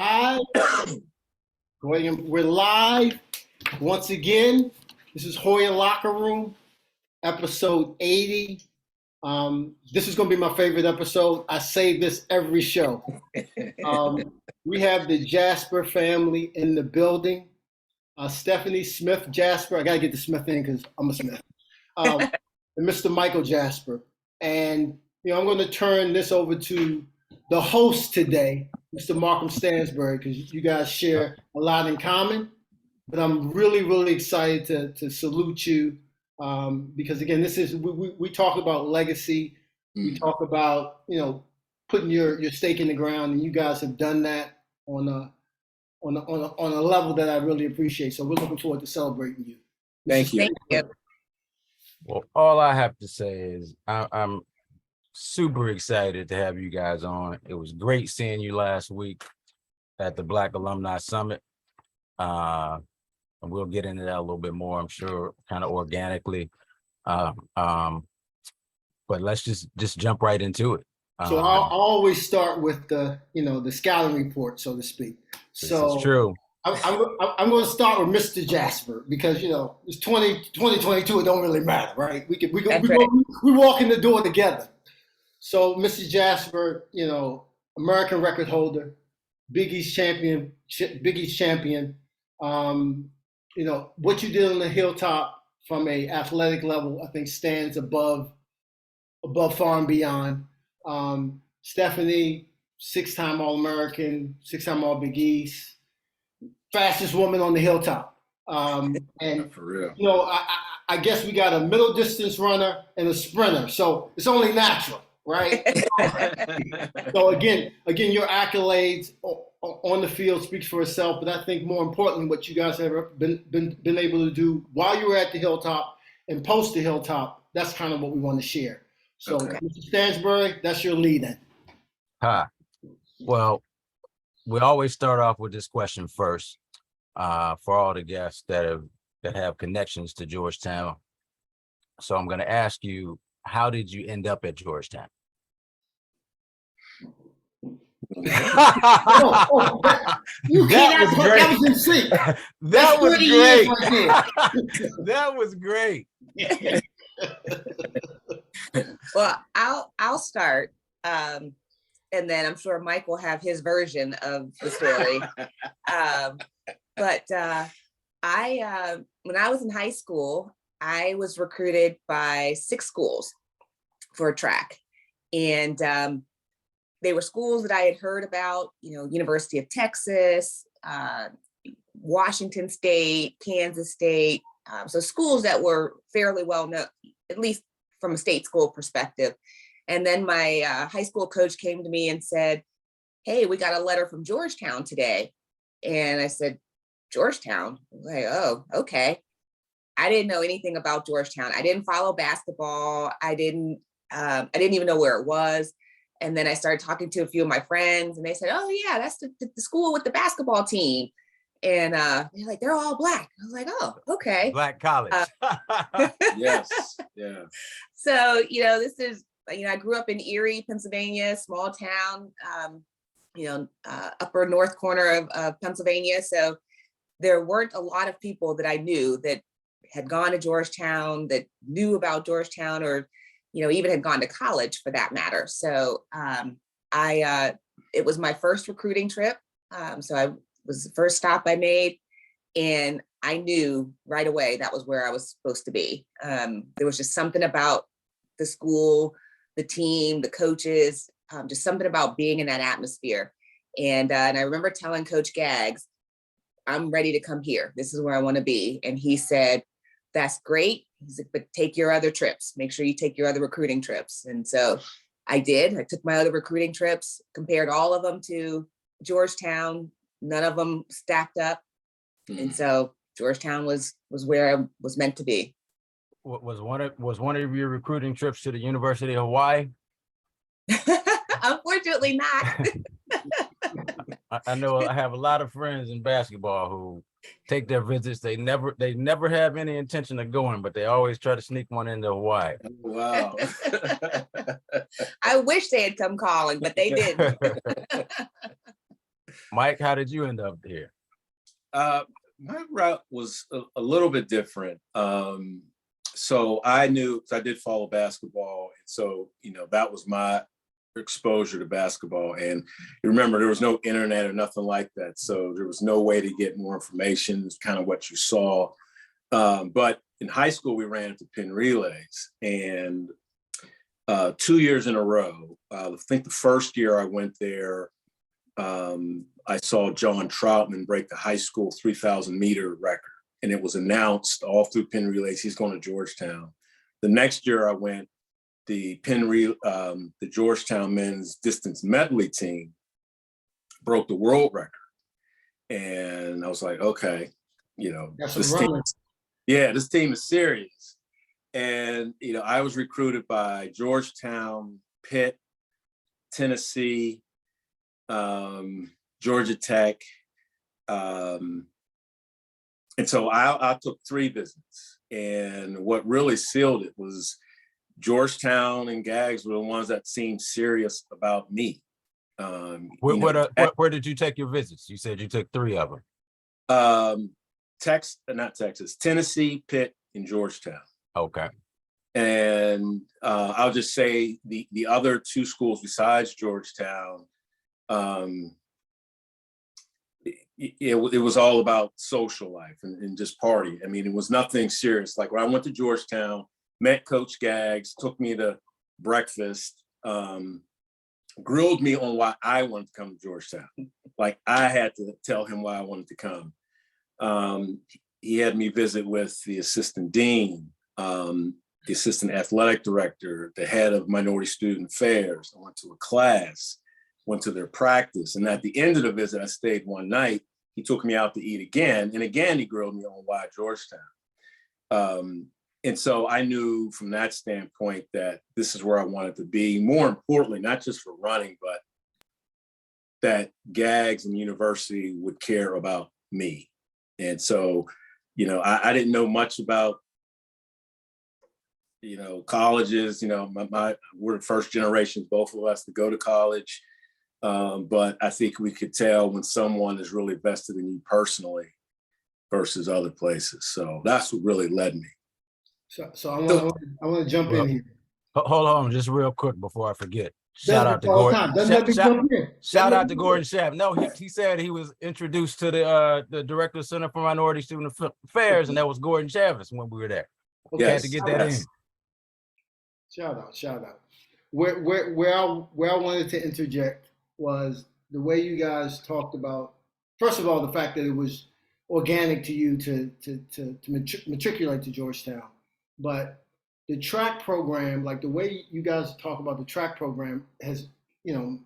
Hi, we're live once again. This is Hoya Locker Room, episode 80. This is going to be my favorite episode. I say this every show. We have the Jasper family in the building. Steffanie Smith Jasper. I got to get the Smith in because I'm a Smith. And Mr. Michael Jasper. And, I'm going to turn this over to the host today, Mr. Markham Stansbury, because you guys share a lot in common. But I'm really, really excited to salute you because, again, this is we talk about legacy. We talk about, putting your stake in the ground, and you guys have done that on a level that I really appreciate. So we're looking forward to celebrating you. Thank you. Thank you. Well, all I have to say is I'm super excited to have you guys on. It was great seeing you last week at the Black Alumni Summit. And we'll get into that a little bit more, I'm sure, kind of organically. But let's just jump right into it. So I'll always start with the scouting report, so to speak. So this is true. I'm going to start with Mr. Jasper because it's 2022. It don't really matter, right? We walk in the door together. So Mr. Jasper, American record holder, Big East champion. What you did on the Hilltop from a athletic level, I think stands above far and beyond. Steffanie, 6-time All-American, 6-time All Big East, fastest woman on the Hilltop. And for real. I guess we got a middle distance runner and a sprinter, so it's only natural, right? So again, your accolades on the field speaks for itself. But I think more importantly, what you guys have been able to do while you were at the Hilltop and post the Hilltop, that's kind of what we want to share. So, okay. Mr. Stansbury, that's your lead-in. Well, we always start off with this question first for all the guests that have connections to Georgetown. So I'm going to ask you, how did you end up at Georgetown? You cannot put that was in sync. That was great. Right that was great. Well, I'll start, and then I'm sure Mike will have his version of the story. But when I was in high school, I was recruited by 6 schools for track, and they were schools that I had heard about. University of Texas, Washington State, Kansas State. So schools that were fairly well known, at least from a state school perspective. And then my high school coach came to me and said, "Hey, we got a letter from Georgetown today." And I said, "Georgetown?" I was like, "Oh, okay." I didn't know anything about Georgetown. I didn't follow basketball. I didn't even know where it was. And then I started talking to a few of my friends, and they said, "Oh yeah, that's the school with the basketball team." And they're like, "They're all Black." I was like, "Oh, okay." Black college. Yes. Yeah. So, this is, I grew up in Erie, Pennsylvania, small town, upper north corner of Pennsylvania. So there weren't a lot of people that I knew that had gone to Georgetown, that knew about Georgetown, or, even had gone to college for that matter. So it was my first recruiting trip. So I was the first stop I made, and I knew right away that was where I was supposed to be. There was just something about the school, the team, the coaches, just something about being in that atmosphere. And I remember telling Coach Gaggs, "I'm ready to come here. This is where I want to be." And he said, "That's great." He's like, "But take your other trips. Make sure you take your other recruiting trips." And so I did. I took my other recruiting trips, compared all of them to Georgetown. None of them stacked up. And so Georgetown was where I was meant to be. Was one of your recruiting trips to the University of Hawaii? Unfortunately not. I know I have a lot of friends in basketball who take their visits. They never have any intention of going, but they always try to sneak one into Hawaii. Wow. I wish they had come calling, but they didn't. Mike, how did you end up here? My route was a little bit different. So I knew, I did follow basketball. And so, that was my exposure to basketball. And remember, there was no internet or nothing like that. So there was no way to get more information. It's kind of what you saw. But in high school, we ran into pin relays. And 2 years in a row, I think the first year I went there, I saw John Troutman break the high school 3,000 meter record. And it was announced all through pin relays, he's going to Georgetown. The next year I went, the Georgetown men's distance medley team broke the world record. And I was like, okay, this team is serious. And, I was recruited by Georgetown, Pitt, Tennessee, Georgia Tech. And so I took 3 visits. And what really sealed it was Georgetown and Gags were the ones that seemed serious about me. Where did you take your visits? You said you took 3 of them. Not Texas, Tennessee, Pitt, and Georgetown. Okay. And I'll just say the other 2 schools besides Georgetown, it was all about social life and just party. I mean, it was nothing serious. Like when I went to Georgetown, met Coach Gags, took me to breakfast, grilled me on why I wanted to come to Georgetown. Like I had to tell him why I wanted to come. He had me visit with the assistant dean, the assistant athletic director, the head of minority student affairs. I went to a class, went to their practice. And at the end of the visit, I stayed one night. He took me out to eat again. And again, he grilled me on why Georgetown. And so I knew from that standpoint that this is where I wanted to be. More importantly, not just for running, but that Gags and university would care about me. And so, I didn't know much about, colleges. We're the first generation, both of us, to go to college. But I think we could tell when someone is really vested in you personally versus other places. So that's what really led me. So I want to jump in here. Hold on, just real quick before I forget. Shout out to Gordon. Shout out to Gordon Shapp. No, he said he was introduced to the Director of Center for Minority Student Affairs, and that was Gordon Chavis when we were there. Okay, Yes, had to get that in. Shout out. Where I wanted to interject was the way you guys talked about, first of all, the fact that it was organic to you to matriculate to Georgetown, but the track program, like the way you guys talk about the track program has,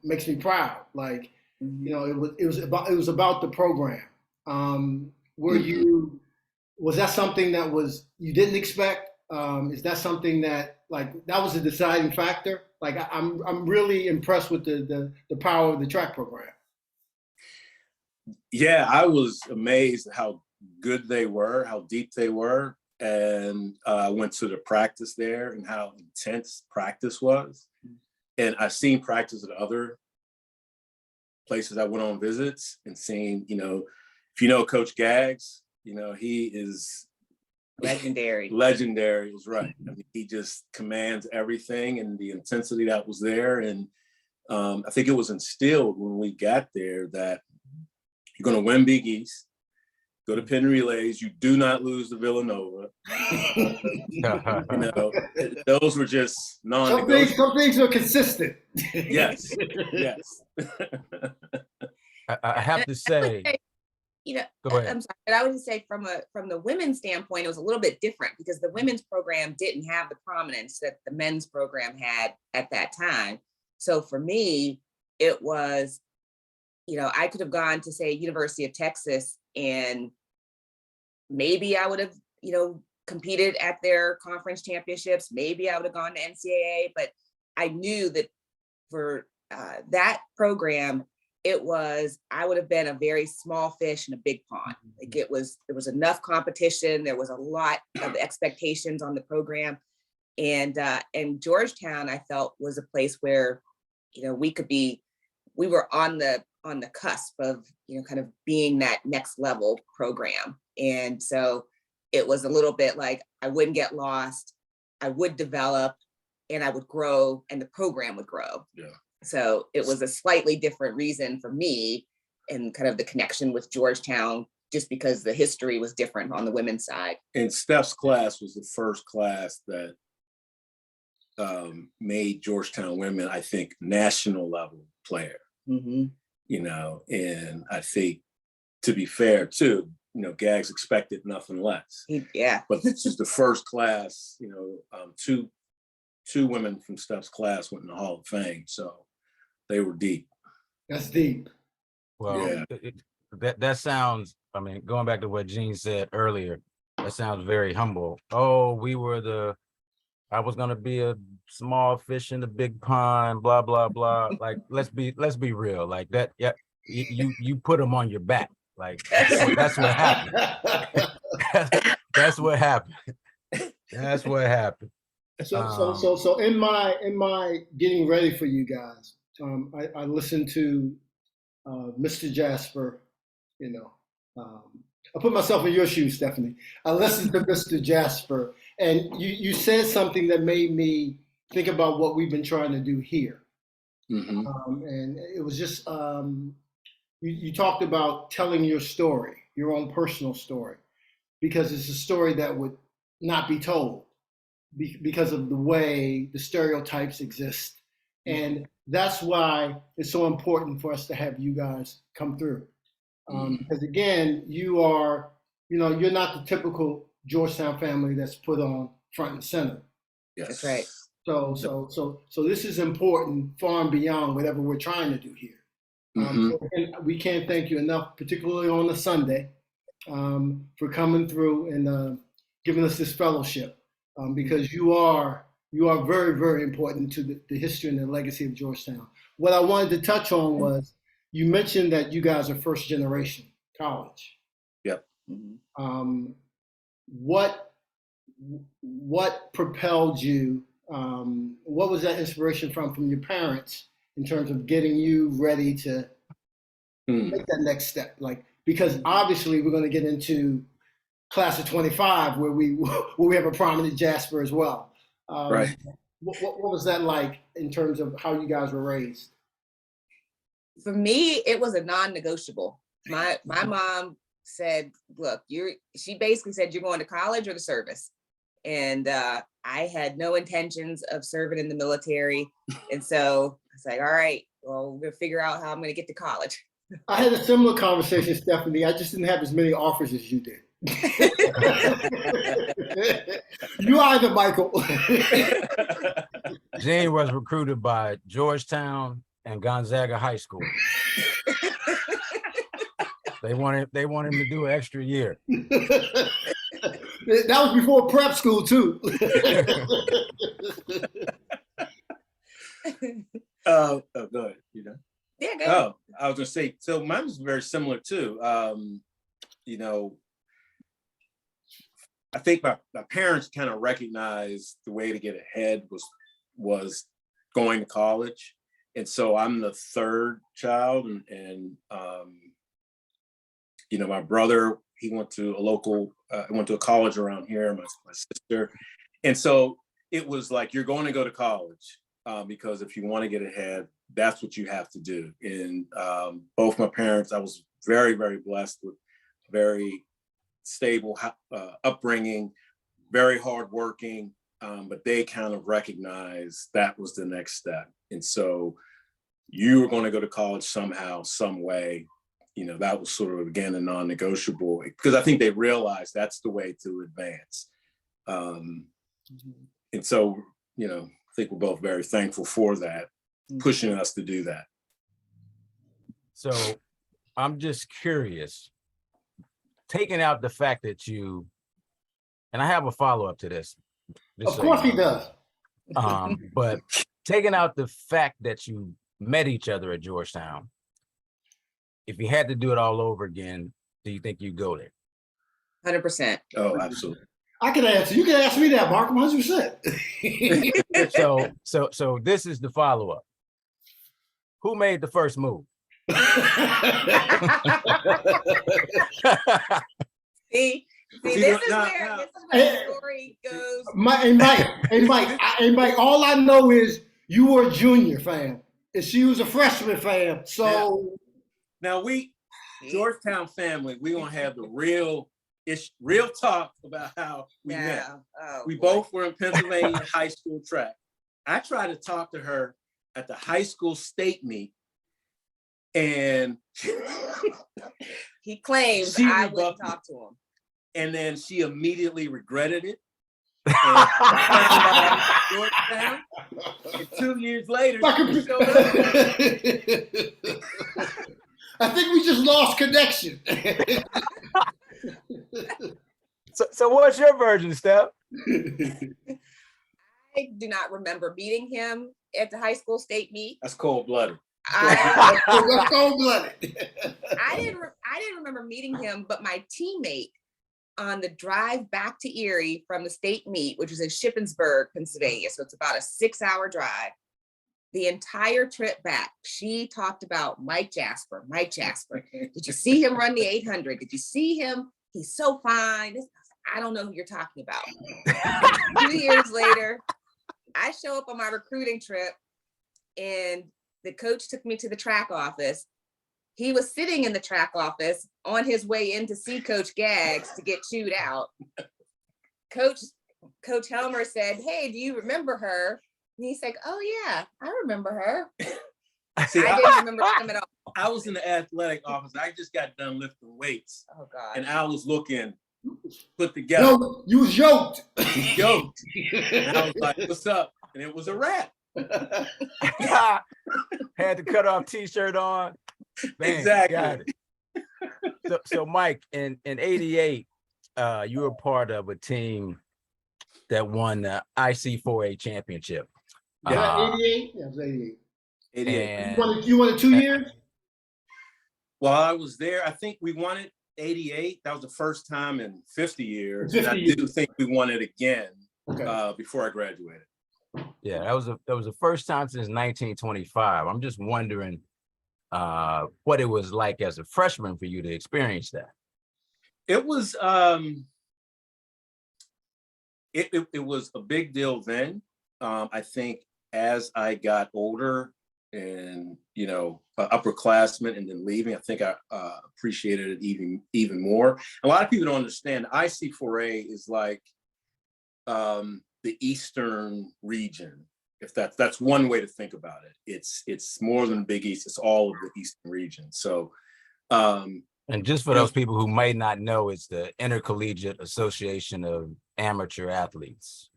makes me proud. Like, it was about the program. Was that something that you didn't expect? Is that something that that was a deciding factor? Like I'm really impressed with the power of the track program. Yeah, I was amazed at how good they were, how deep they were. And I went to the practice there and how intense practice was. And I've seen practice at other places I went on visits and seen, if Coach Gags, he is legendary. Legendary is right. I mean, he just commands everything and the intensity that was there. And I think it was instilled when we got there that you're going to win Big East, go to pin relays. You do not lose to Villanova. Those were just non-negotiable. Some things are consistent. Yes. I have to say, go ahead. I'm sorry, but I would just say from the women's standpoint, it was a little bit different because the women's program didn't have the prominence that the men's program had at that time. So for me, it was, I could have gone to say University of Texas and maybe I would have, competed at their conference championships. Maybe I would have gone to NCAA, but I knew that for that program, I would have been a very small fish in a big pond. Like there was enough competition. There was a lot of expectations on the program. And Georgetown, I felt, was a place where, we were on the on the cusp of, kind of being that next level program. And so it was a little bit like I wouldn't get lost, I would develop, and I would grow, and the program would grow. Yeah. So it was a slightly different reason for me, and kind of the connection with Georgetown, just because the history was different on the women's side. And Steph's class was the first class that made Georgetown women, I think, national level player. Mm-hmm. And I think, to be fair too, Gags expected nothing less. Yeah. But this is the first class, two women from Steph's class went in the Hall of Fame, so they were deep. That's deep. Well, that sounds, I mean, going back to what Gene said earlier, that sounds very humble. Oh, I was gonna be a small fish in the big pond, blah, blah, blah. Like, let's be real. Like that, yeah, you put them on your back. Like that's what happened. That's what happened. That's what happened. So in my getting ready for you guys, I listened to Mr. Jasper. I put myself in your shoes, Steffanie. I listened to Mr. Jasper, and you said something that made me think about what we've been trying to do here. Mm-hmm. And it was just you talked about telling your story, your own personal story, because it's a story that would not be told because of the way the stereotypes exist. And that's why it's so important for us to have you guys come through. Because again, you're not the typical Georgetown family that's put on front and center. Yes. That's right. So this is important far and beyond whatever we're trying to do here. And we can't thank you enough, particularly on a Sunday, for coming through and giving us this fellowship, because you are very, very important to the history and the legacy of Georgetown. What I wanted to touch on was, you mentioned that you guys are first generation college. Yep. What propelled you? What was that inspiration from your parents in terms of getting you ready to make that next step? Like, because obviously we're going to get into class of 25 where we have a prominent Jasper as well. Right. What was that like in terms of how you guys were raised? For me, it was a non-negotiable. My mom said, look, she basically said, you're going to college or the service. And I had no intentions of serving in the military. And so I was like, all right, well, we're going to figure out how I'm going to get to college. I had a similar conversation, Steffanie. I just didn't have as many offers as you did. You either, Michael. Gene was recruited by Georgetown and Gonzaga High School. They want him to do an extra year. That was before prep school too. Go ahead. Yeah, go ahead. I was gonna say, so mine was very similar too. I think my parents kind of recognized the way to get ahead was going to college. And so I'm the third child, and my brother, he went to a college around here, my sister. And so it was like, you're going to go to college because if you want to get ahead, that's what you have to do. And both my parents, I was very, very blessed with very stable upbringing, very hardworking, but they kind of recognized that was the next step. And so you were going to go to college somehow, some way. That was sort of, again, a non-negotiable, because I think they realized that's the way to advance. And so, I think we're both very thankful for that, pushing us to do that. So I'm just curious, taking out the fact that and I have a follow-up to this. Of course he does. But taking out the fact that you met each other at Georgetown, if you had to do it all over again, do you think you'd go there? 100%. Oh, absolutely. I can answer. You can ask me that, Mark. 100%. So this is the follow-up. Who made the first move? See, See, this is now- where now- the story goes. Mike, all I know is you were a junior, fam, and she was a freshman, fam. So Now Georgetown family, we gonna have the real talk about how we met. Yeah. Oh, We boy. both were in Pennsylvania high school track. I tried to talk to her at the high school state meet, and He claims She I wouldn't rebuffed me. talk to him. and then she immediately regretted it. And found out Georgetown, and 2 years later, she showed up. I think we just lost connection. So what's your version, Steph? I do not remember meeting him at the high school state meet. That's cold-blooded. I That's cold-blooded. I didn't remember meeting him, but my teammate on the drive back to Erie from the state meet, which was in Shippensburg, Pennsylvania, so it's about a 6-hour drive. The entire trip back, she talked about Mike Jasper. Mike Jasper. Did you see him run the 800? Did you see him? He's so fine. I don't know who you're talking about. 2 years later, I show up on my recruiting trip, and the coach took me to the track office. He was sitting in the track office on his way in to see Coach Gaggs to get chewed out. Coach Helmer said, "Hey, do you remember her?" And he's like, "Oh yeah, I remember her." See, I didn't remember him at all. I was in the athletic office. I just got done lifting weights, Oh God. and I was looking put together. No, you was yoked. Yoked. And I was like, "What's up?" And it was a wrap. Had the cutoff T-shirt on. Bam, Exactly. got it. So Mike, in '88, you were part of a team that won the IC4A Championship. Yeah, 88? Yeah, it was 88. 88. And You won it 2 years? While I was there, I think we won it 88. That was the first time in 50 years. 50 and I do think we won it again Okay. before I graduated. yeah, that was the first time since 1925. I'm just wondering what it was like as a freshman for you to experience that. It was it was a big deal then. I think as I got older and upperclassmen and then leaving, I think I appreciated it even more. A lot of people don't understand. IC4A is like the Eastern region. If that's one way to think about it. It's more than the Big East. It's all of the Eastern region. So. And just for those people who might not know, it's the Intercollegiate Association of Amateur Athletes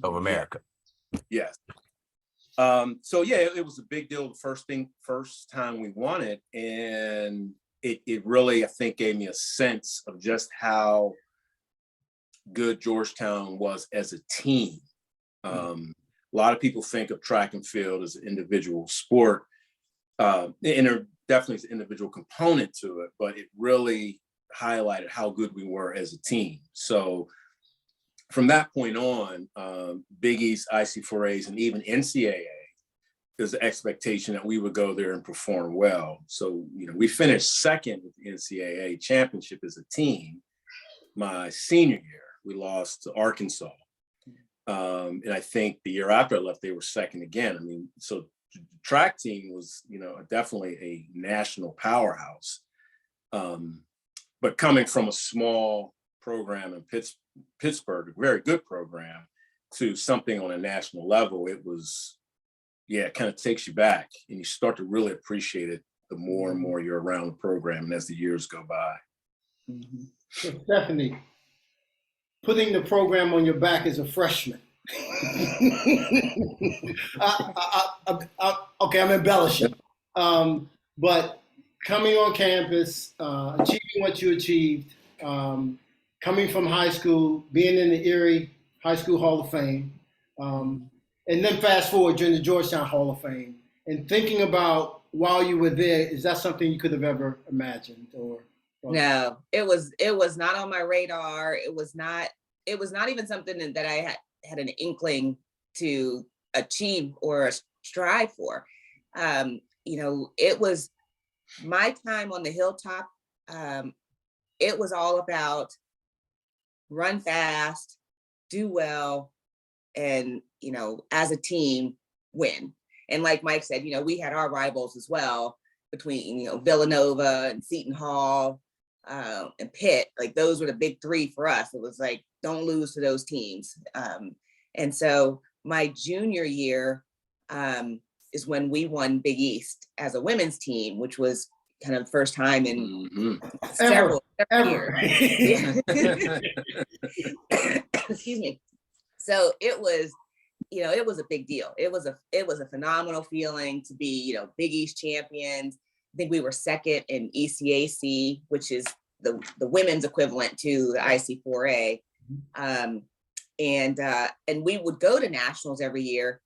of America. Yes. So yeah, it was a big deal. The first time we won it, and it really, I think, gave me a sense of just how good Georgetown was as a team. A lot of people think of track and field as an individual sport, and there definitely is an individual component to it, but it really highlighted how good we were as a team. So from that point on, Big East, IC4As, and even NCAA, there's the expectation that we would go there and perform well. So, we finished second with the NCAA championship as a team. My senior year, we lost to Arkansas. And I think the year after I left, they were second again. So the track team was, definitely a national powerhouse. But coming from a small program in Pittsburgh, a very good program, to something on a national level, it was, it kind of takes you back, and you start to really appreciate it the more and more you're around the program and as the years go by. So Steffanie, putting the program on your back as a freshman. Okay, I'm embellishing. But coming on campus, achieving what you achieved, coming from high school, being in the Erie High School Hall of Fame, and then fast forward during the Georgetown Hall of Fame, and thinking about while you were there, is that something you could have ever imagined? Or No, it was not on my radar. It was not even something that I had an inkling to achieve or strive for. It was my time on the Hilltop, it was all about run fast, do well, and, you know, as a team, win. And like Mike said, you know, we had our rivals as well between, you know, Villanova and Seton Hall and Pitt. Like those were the big three for us. It was like, don't lose to those teams. And so my junior year is when we won Big East as a women's team, which was kind of the first time in several years. Yeah. Excuse me. So it was, you know, it was a big deal. It was a phenomenal feeling to be, you know, Big East champions. I think we were second in ECAC, which is the women's equivalent to the IC4A. And we would go to nationals every year.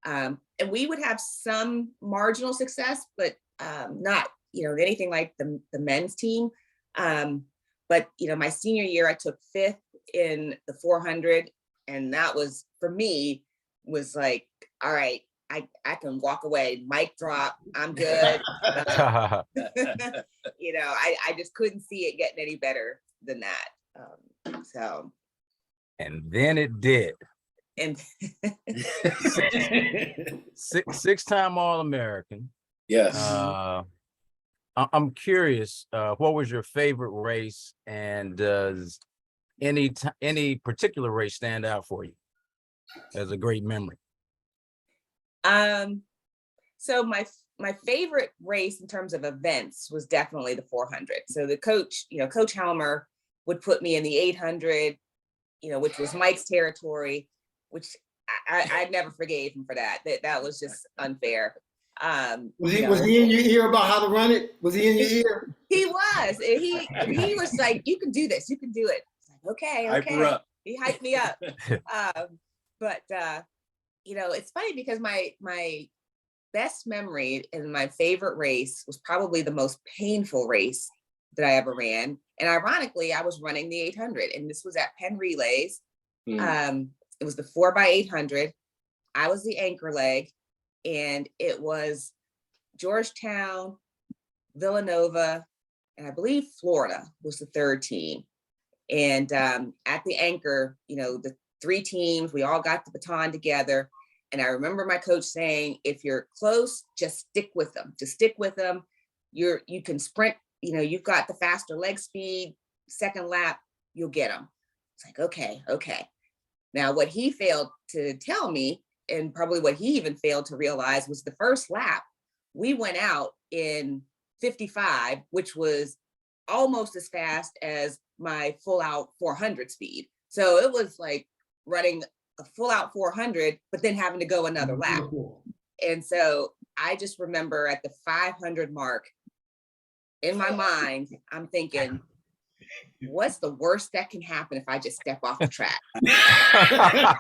And we would have some marginal success, but not, you know, anything like the men's team. But, you know, my senior year, I took 5th in the 400. And that was, for me, was like, all right, I can walk away, mic drop, I'm good. You know, I just couldn't see it getting any better than that. So. And then it did. And Six-time All-American. Yes. I'm curious, what was your favorite race, and does any particular race stand out for you as a great memory? So my favorite race in terms of events was definitely the 400. So the coach, you know, Coach Helmer would put me in the 800, you know, which was Mike's territory, which I never forgave him for that. That was just unfair. Was he in your ear about how to run it? Was he in your ear? He was. He was like, "You can do this. You can do it." Like, okay. Hype her up. He hyped me up. But you know, it's funny because my best memory and my favorite race was probably the most painful race that I ever ran. And ironically, I was running the 800, and this was at Penn Relays. It was the 4x800. I was the anchor leg, and it was Georgetown, Villanova, and I believe Florida was the third team. And at the anchor, you know, the 3 teams, we all got the baton together. And I remember my coach saying, if you're close, just stick with them. Just stick with them. You can sprint, you know, you've got the faster leg speed, second lap, you'll get them. It's like, okay. Now, what he failed to tell me, and probably what he even failed to realize, was the first lap, we went out in 55, which was almost as fast as my full out 400 speed. So it was like running a full out 400, but then having to go another lap. And so I just remember at the 500 mark, in my mind, I'm thinking, what's the worst that can happen if I just step off the track? I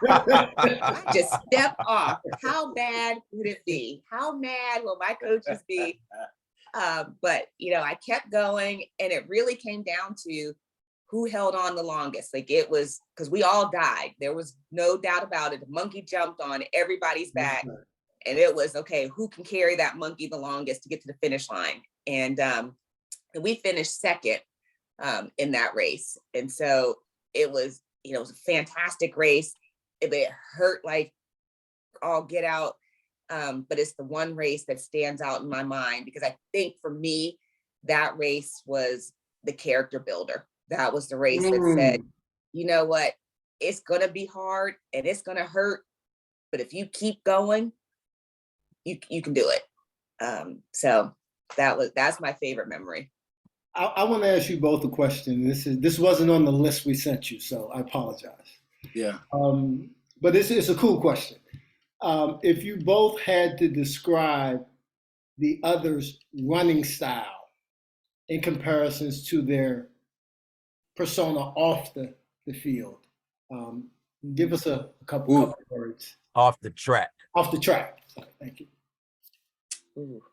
just step off. How bad would it be? How mad will my coaches be? But, you know, I kept going, and it really came down to who held on the longest. Like, it was, because we all died. There was no doubt about it. The monkey jumped on everybody's back. And it was, okay, who can carry that monkey the longest to get to the finish line? And we finished second in that race. And so it was, you know, it was a fantastic race. It hurt like all get out. But it's the one race that stands out in my mind, because I think for me, that race was the character builder. That was the race that said, you know what, it's going to be hard and it's going to hurt, but if you keep going, you can do it. So that's my favorite memory. I want to ask you both a question. This wasn't on the list we sent you, so I apologize. Yeah. But it's a cool question. If you both had to describe the other's running style in comparisons to their persona off the field, give us a couple of words. Off the track. Off the track. Sorry, thank you. Ooh.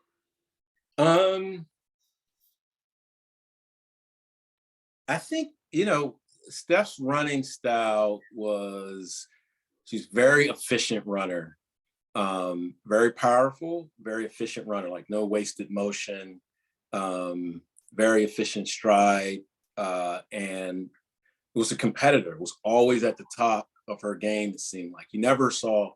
I think, you know, Steph's running style was, she's very efficient runner, very powerful, very efficient runner, like no wasted motion. very efficient stride, and was a competitor, was always at the top of her game. It seemed like you never saw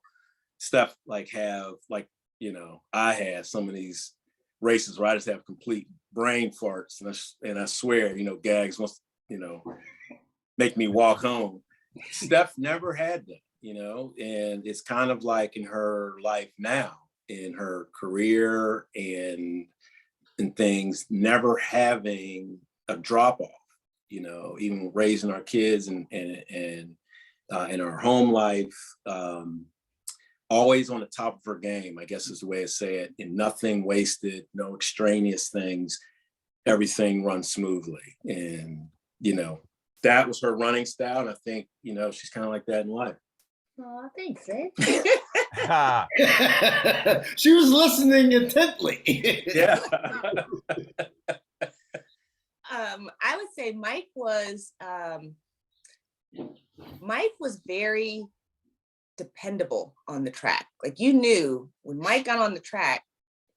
Steph like have like, you know, I had some of these races where I just have complete brain farts, and I swear, you know, Gags wants, you know, make me walk home. Steph never had that, you know, and it's kind of like in her life now, in her career and things, never having a drop off, you know, even raising our kids and in our home life, always on the top of her game, I guess is the way to say it, and nothing wasted, no extraneous things, everything runs smoothly. And, you know, that was her running style. And I think, you know, she's kind of like that in life. Oh, thanks, Ed. Ha. She was listening intently. Yeah. I would say Mike was very dependable on the track. Like, you knew when Mike got on the track,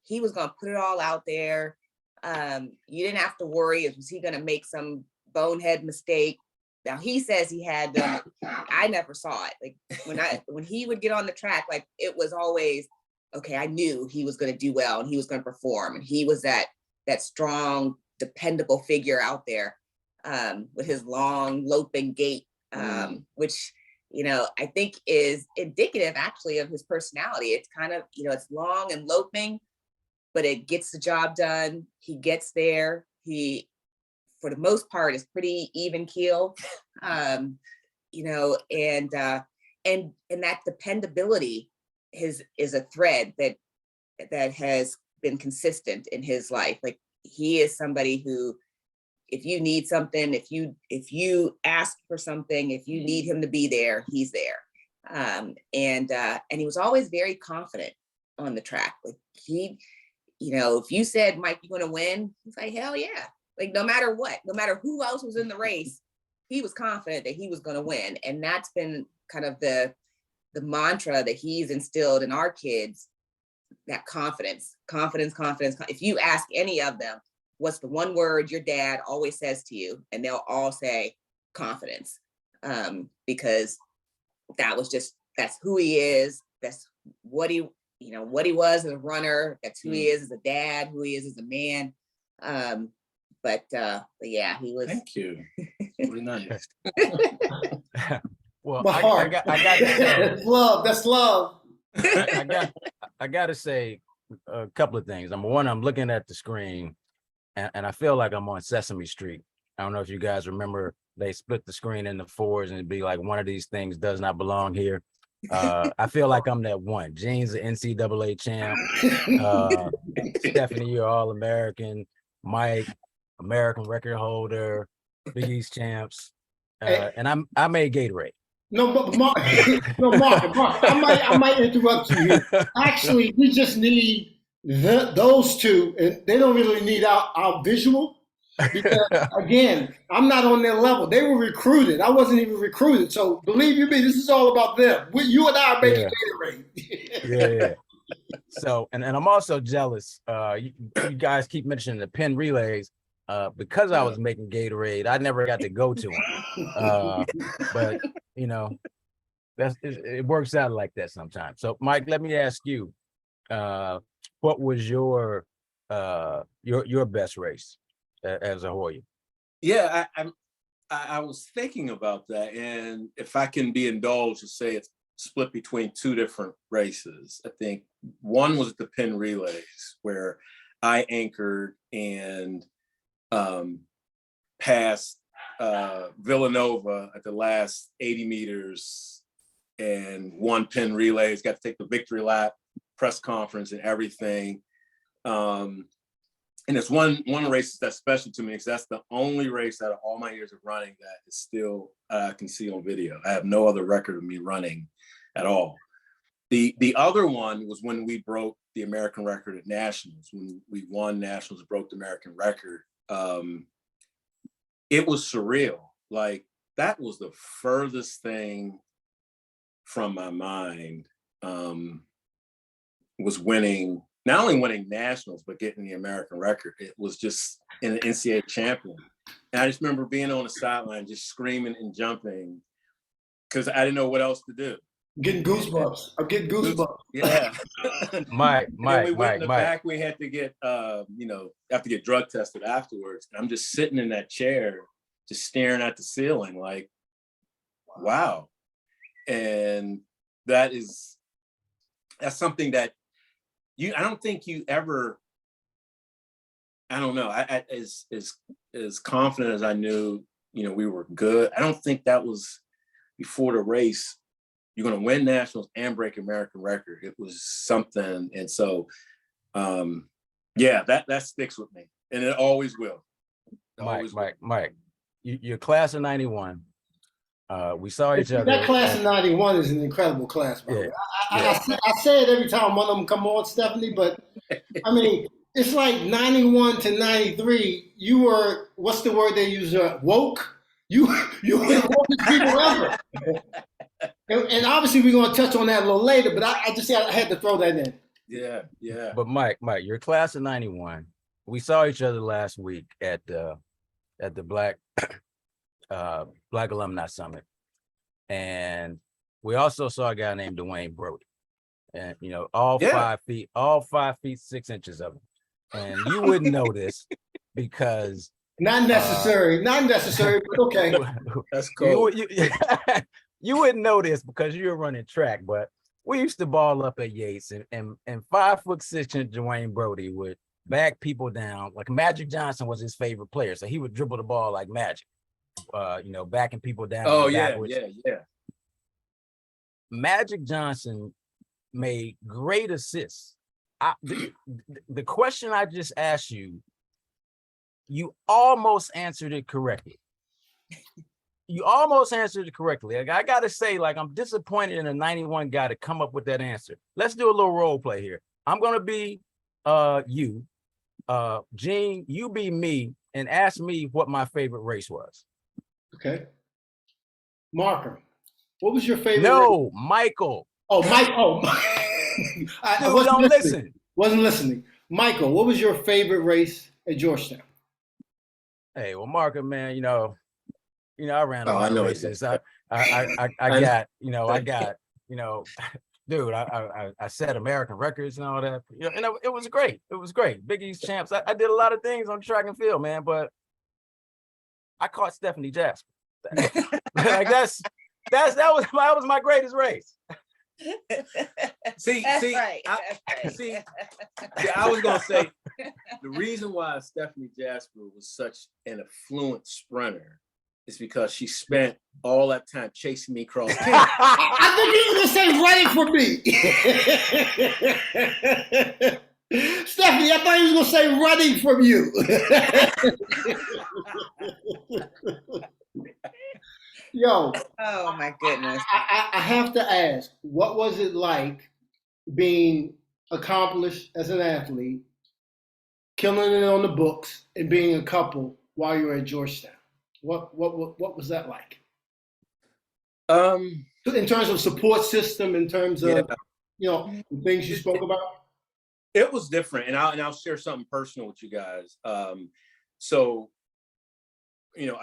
he was going to put it all out there. You didn't have to worry, was he going to make some bonehead mistake? Now he says he had them. I never saw it. Like when he would get on the track, like it was always, okay, I knew he was going to do well and he was going to perform. And he was that strong, dependable figure out there, with his long loping gait, which, you know, I think is indicative actually of his personality. It's kind of, you know, it's long and loping, but it gets the job done. He gets there. He, for the most part, is pretty even keel, you know, and that dependability is a thread that has been consistent in his life. Like, he is somebody who, if you need something, if you ask for something, if you need him to be there, he's there. And he was always very confident on the track. Like, he, you know, if you said, Mike, you're going to win, he's like, hell yeah. Like, no matter what, no matter who else was in the race, he was confident that he was going to win. And that's been kind of the mantra that he's instilled in our kids, that confidence. If you ask any of them, what's the one word your dad always says to you? And they'll all say confidence, because that's who he is. That's what he was as a runner. That's who he is as a dad, who he is as a man. But yeah, he was. Thank you. Really nice. Well, My heart. I got to say, That's love. That's love. I got to say a couple of things. Number one, I'm looking at the screen, and I feel like I'm on Sesame Street. I don't know if you guys remember, they split the screen into fours and it'd be like, one of these things does not belong here. I feel like I'm that one. Jean's the NCAA champ. Steffanie, you're All-American. Mike, American record holder. Big East champs. And I made Gatorade. No, but Mark, Mark, I might interrupt you here. Actually, we just need those two, and they don't really need our visual. Because again, I'm not on their level. They were recruited. I wasn't even recruited. So believe you me, this is all about them. You and I are making Gatorade. Yeah. So, and I'm also jealous. You guys keep mentioning the pin relays. Because I was making Gatorade, I never got to go to them. But you know, it works out like that sometimes. So, Mike, let me ask you, what was your best race as a Hoya? Yeah, I was thinking about that, and if I can be indulged to say it's split between two different races. I think one was the pin relays, where I anchored and passed Villanova at the last 80 meters and won pin relays, got to take the victory lap, press conference and everything. And it's one race that's special to me because that's the only race out of all my years of running that is still I can see on video. I have no other record of me running at all. The other one was when we broke the American record at Nationals, when we won Nationals, broke the American record. It was surreal. Like, that was the furthest thing from my mind, was winning not only winning nationals, but getting the American record. It was just an NCAA champion. And I just remember being on the sideline, just screaming and jumping because I didn't know what else to do. Getting goosebumps. I'm getting goosebumps. Yeah. Mike, And we went in the back, we had to get, have to get drug tested afterwards. And I'm just sitting in that chair, just staring at the ceiling like, wow. And that's something that I don't think you ever, I don't know, I as confident as I knew, we were good. I don't think that was before the race, you're going to win nationals and break American record. It was something. And so, that sticks with me and it always will. Mike, your class of 91. We saw each other. That class of 91 is an incredible class, bro. Yeah. I say it every time one of them come on, Steffanie, but I mean, it's like 91 to 93. You were, what's the word they use? Woke. You were the wokest people ever. And obviously we're going to touch on that a little later, but I had to throw that in. Yeah. But Mike, your class of 91. We saw each other last week at the Black Alumni Summit, and we also saw a guy named Dwayne Brody, and all 5 feet, 6 inches of him, and you wouldn't know this because not necessary, but okay. That's cool. You wouldn't know this because you were running track, but we used to ball up at Yates, and 5'6" Dwayne Brody would back people down. Like Magic Johnson was his favorite player, so he would dribble the ball like Magic, backing people down. Oh backwards. Yeah. Magic Johnson made great assists. The question I just asked you, you almost answered it correctly. Like, I gotta say, like, I'm disappointed in a 91 guy to come up with that answer. Let's do a little role play here. I'm gonna be you, Gene, you be me, and ask me what my favorite race was. Okay. Marker, what was your favorite No, race? Michael. Oh, Mike. Oh, Dude, don't listen. Wasn't listening. Michael, what was your favorite race at Georgetown? Hey, well, Marker, man, I ran a lot of races. I set American records and all that. It was great. It was great. Big East champs. I did a lot of things on track and field, man, but I caught Steffanie Jasper. Like that was my greatest race. See, Right. I was gonna say the reason why Steffanie Jasper was such an affluent sprinter is because she spent all that time chasing me across campus. I think you were gonna say running for me. Steffanie, I thought you was gonna say running from you. Yo. Oh my goodness. I have to ask, what was it like being accomplished as an athlete, killing it on the books, and being a couple while you were at Georgetown? What was that like? In terms of support system, in terms of the things you spoke about? It was different, and I'll share something personal with you guys.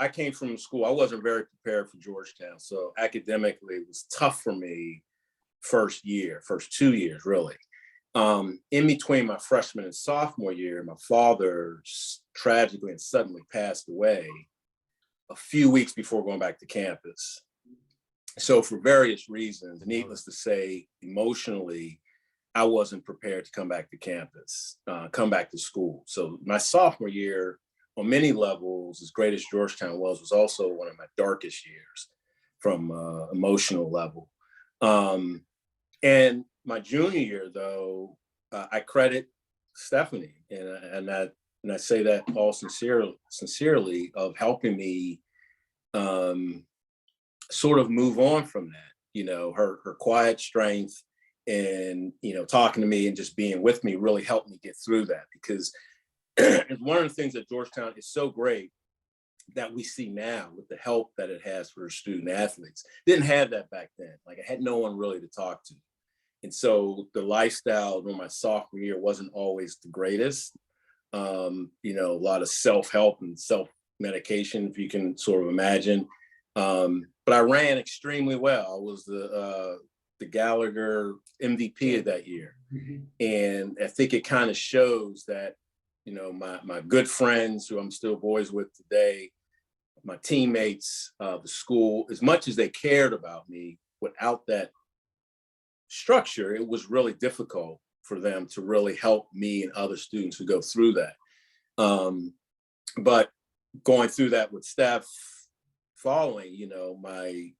I came from school. I wasn't very prepared for Georgetown, so academically it was tough for me first 2 years, really. In between my freshman and sophomore year, my father tragically and suddenly passed away a few weeks before going back to campus. So for various reasons, needless to say, emotionally, I wasn't prepared to come back to campus, come back to school. So my sophomore year, on many levels, as great as Georgetown was also one of my darkest years from emotional level. And my junior year, though, I credit Steffanie, and I say that all sincerely of helping me sort of move on from that. Her quiet strength and talking to me and just being with me really helped me get through that, because it's one of the things that Georgetown is so great that we see now with the help that it has for student athletes. Didn't have that back then. Like, I had no one really to talk to. And so the lifestyle in my sophomore year wasn't always the greatest. You know, a lot of self-help and self-medication, if you can sort of imagine. But I ran extremely well. I was the Gallagher MVP of that year. And I think it kind of shows that, you know, my good friends who I'm still boys with today, my teammates, the school, as much as they cared about me, without that structure, it was really difficult for them to really help me and other students who go through that. But going through that with Steph, following, you know, my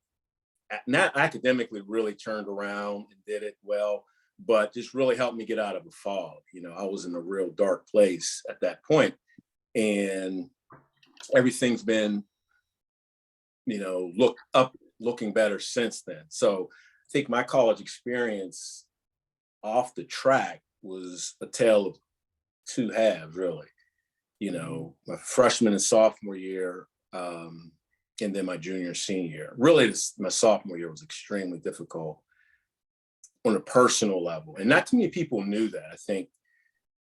not academically really turned around and did it well, but just really helped me get out of a fog. You know, I was in a real dark place at that point, and everything's been, you know, looking better since then. So I think my college experience off the track was a tale of two halves, really. You know, my freshman and sophomore year, and then my junior and senior year. Really, my sophomore year was extremely difficult on a personal level. And not too many people knew that. I think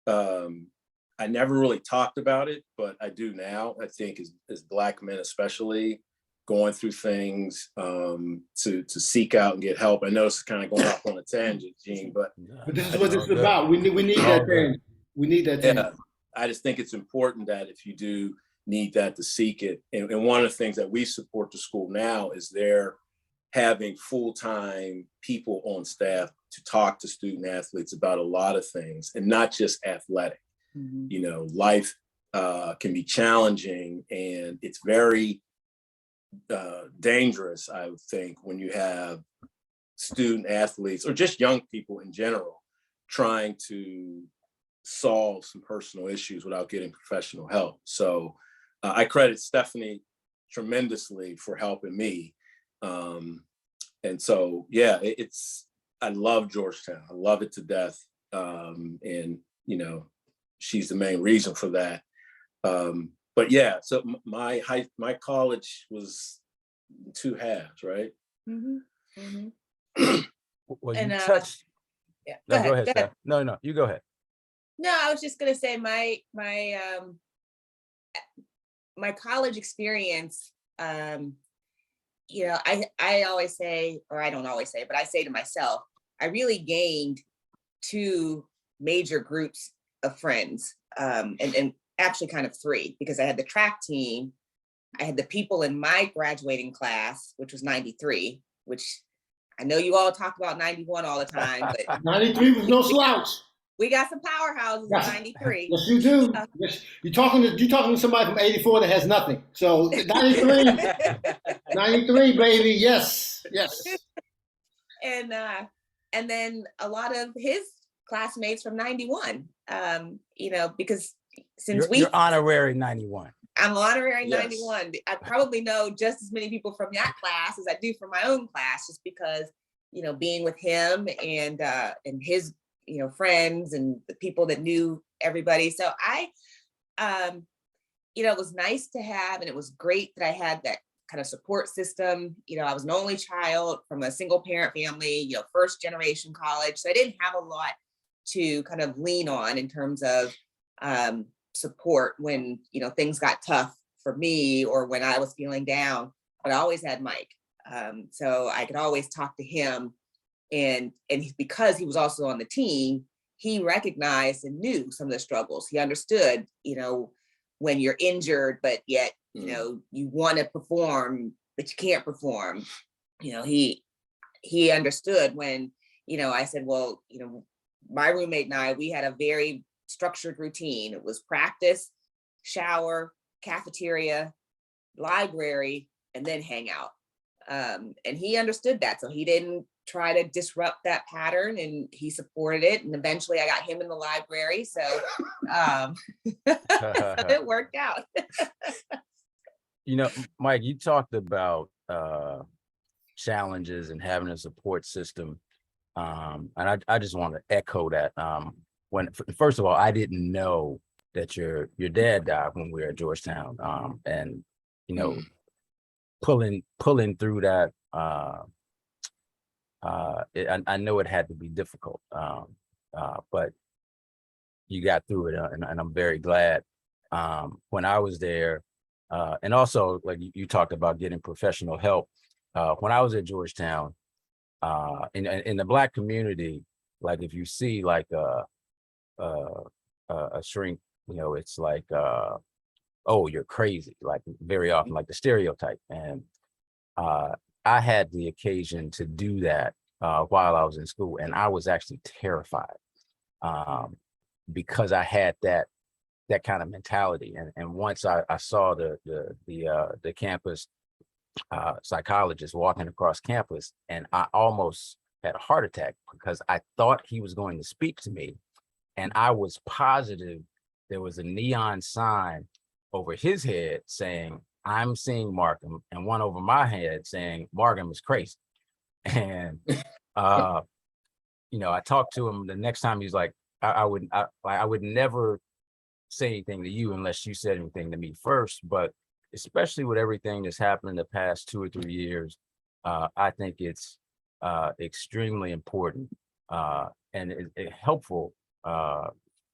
I never really talked about it, but I do now. I think as Black men especially, going through things to seek out and get help. I know it's kind of going off on a tangent, Gene, but this is what this is about. We need that thing. We need that thing. Yeah, I just think it's important that if you do need that, to seek it. And one of the things that we support the school now is they're having full-time people on staff to talk to student athletes about a lot of things, and not just athletic. You know, life can be challenging, and it's very dangerous, I would think, when you have student athletes or just young people in general trying to solve some personal issues without getting professional help. So I credit Steffanie tremendously for helping me. And so, yeah, I love Georgetown. I love it to death. And, you know, she's the main reason for that. But yeah, so my college was two halves, right? Well, And, you touched. Yeah, No, go ahead, Steph. No, you go ahead. No, I was just gonna say my college experience. You know, I always say, or I don't always say, but I say to myself, I really gained two major groups of friends, and actually kind of three, because I had the track team, I had the people in my graduating class, which was 93, which I know you all talk about 91 all the time, but 93 was no slouch. we got some powerhouses Yes. in 93. Yes, you do. Yes. You're talking to somebody from 84 that has nothing. So 93, 93, baby. Yes. And then a lot of his classmates from 91. You know, because since You're honorary 91. I'm honorary Yes. 91. I probably know just as many people from that class as I do from my own class, just because, you know, being with him and his, you know, friends and the people that knew everybody. So you know, it was nice to have, and it was great that I had that kind of support system. You know, I was an only child from a single parent family, you know, first generation college. So I didn't have a lot to kind of lean on in terms of support when, you know, things got tough for me or when I was feeling down, but I always had Mike. So I could always talk to him, and because he was also on the team, he recognized and knew some of the struggles. He understood, you know, when you're injured, but yet, you know, you want to perform, but you can't perform. You know, he understood when, you know, I said, well, you know, my roommate and I, we had a very structured routine. It was practice, shower, cafeteria, library, and then hang out. And he understood that. So he didn't try to disrupt that pattern, and he supported it. And eventually I got him in the library. So, so it worked out. You know, Mike, you talked about challenges and having a support system. And I just want to echo that. When first of all, I didn't know that your dad died when we were at Georgetown. And you know, pulling through that I know it had to be difficult, but you got through it, and I'm very glad. When I was there, and also like you talked about getting professional help. When I was at Georgetown, in the Black community, like if you see like a shrink, it's like, oh, you're crazy, like very often, like the stereotype. And I had the occasion to do that while I was in school, and I was actually terrified because I had that kind of mentality. And once I saw the campus psychologist walking across campus, and I almost had a heart attack because I thought he was going to speak to me, and I was positive there was a neon sign over his head saying, "I'm seeing Markham," and one over my head saying, "Markham is crazy." And I talked to him the next time. He's like, I would never say anything to you unless you said anything to me first. But especially with everything that's happened in the past 2 or 3 years, I think it's extremely important and helpful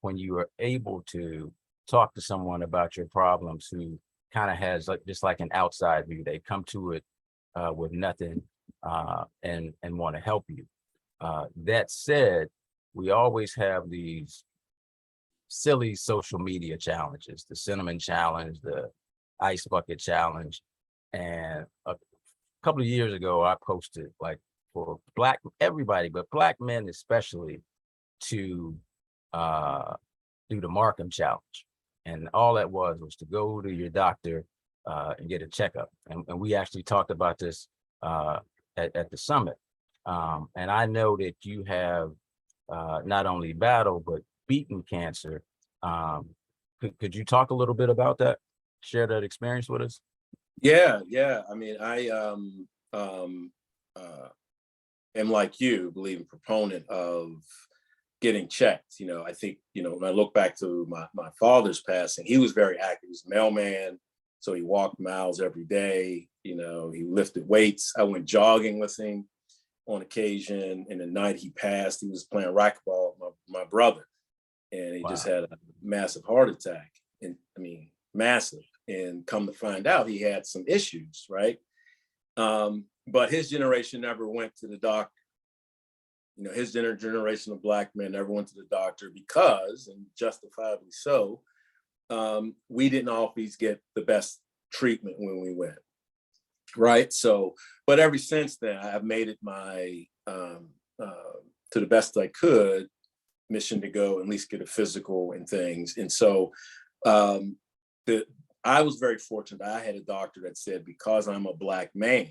when you are able to talk to someone about your problems who kind of has just like an outside view. They come to it with nothing and want to help you. That said, we always have these silly social media challenges, the cinnamon challenge, the ice bucket challenge. And a couple of years ago, I posted like for everybody, but Black men especially, to do the Markham challenge. And all that was to go to your doctor and get a checkup. And we actually talked about this at the summit. And I know that you have not only battled, but beaten cancer. Could you talk a little bit about that? Share that experience with us? Yeah. I mean, I am like you, believing proponent of getting checked. I think, when I look back to my father's passing, he was very active. He was a mailman, so he walked miles every day. He lifted weights. I went jogging with him on occasion. And the night he passed, he was playing racquetball with my brother, and he just had a massive heart attack. And I mean, massive. And come to find out, he had some issues, right? But his generation never went to the doctor. His generation of Black men never went to the doctor because, and justifiably so, we didn't always get the best treatment when we went, right? So, but ever since then, I've made it my, to the best I could, mission to go at least get a physical and things. And so I was very fortunate. I had a doctor that said, because I'm a Black man,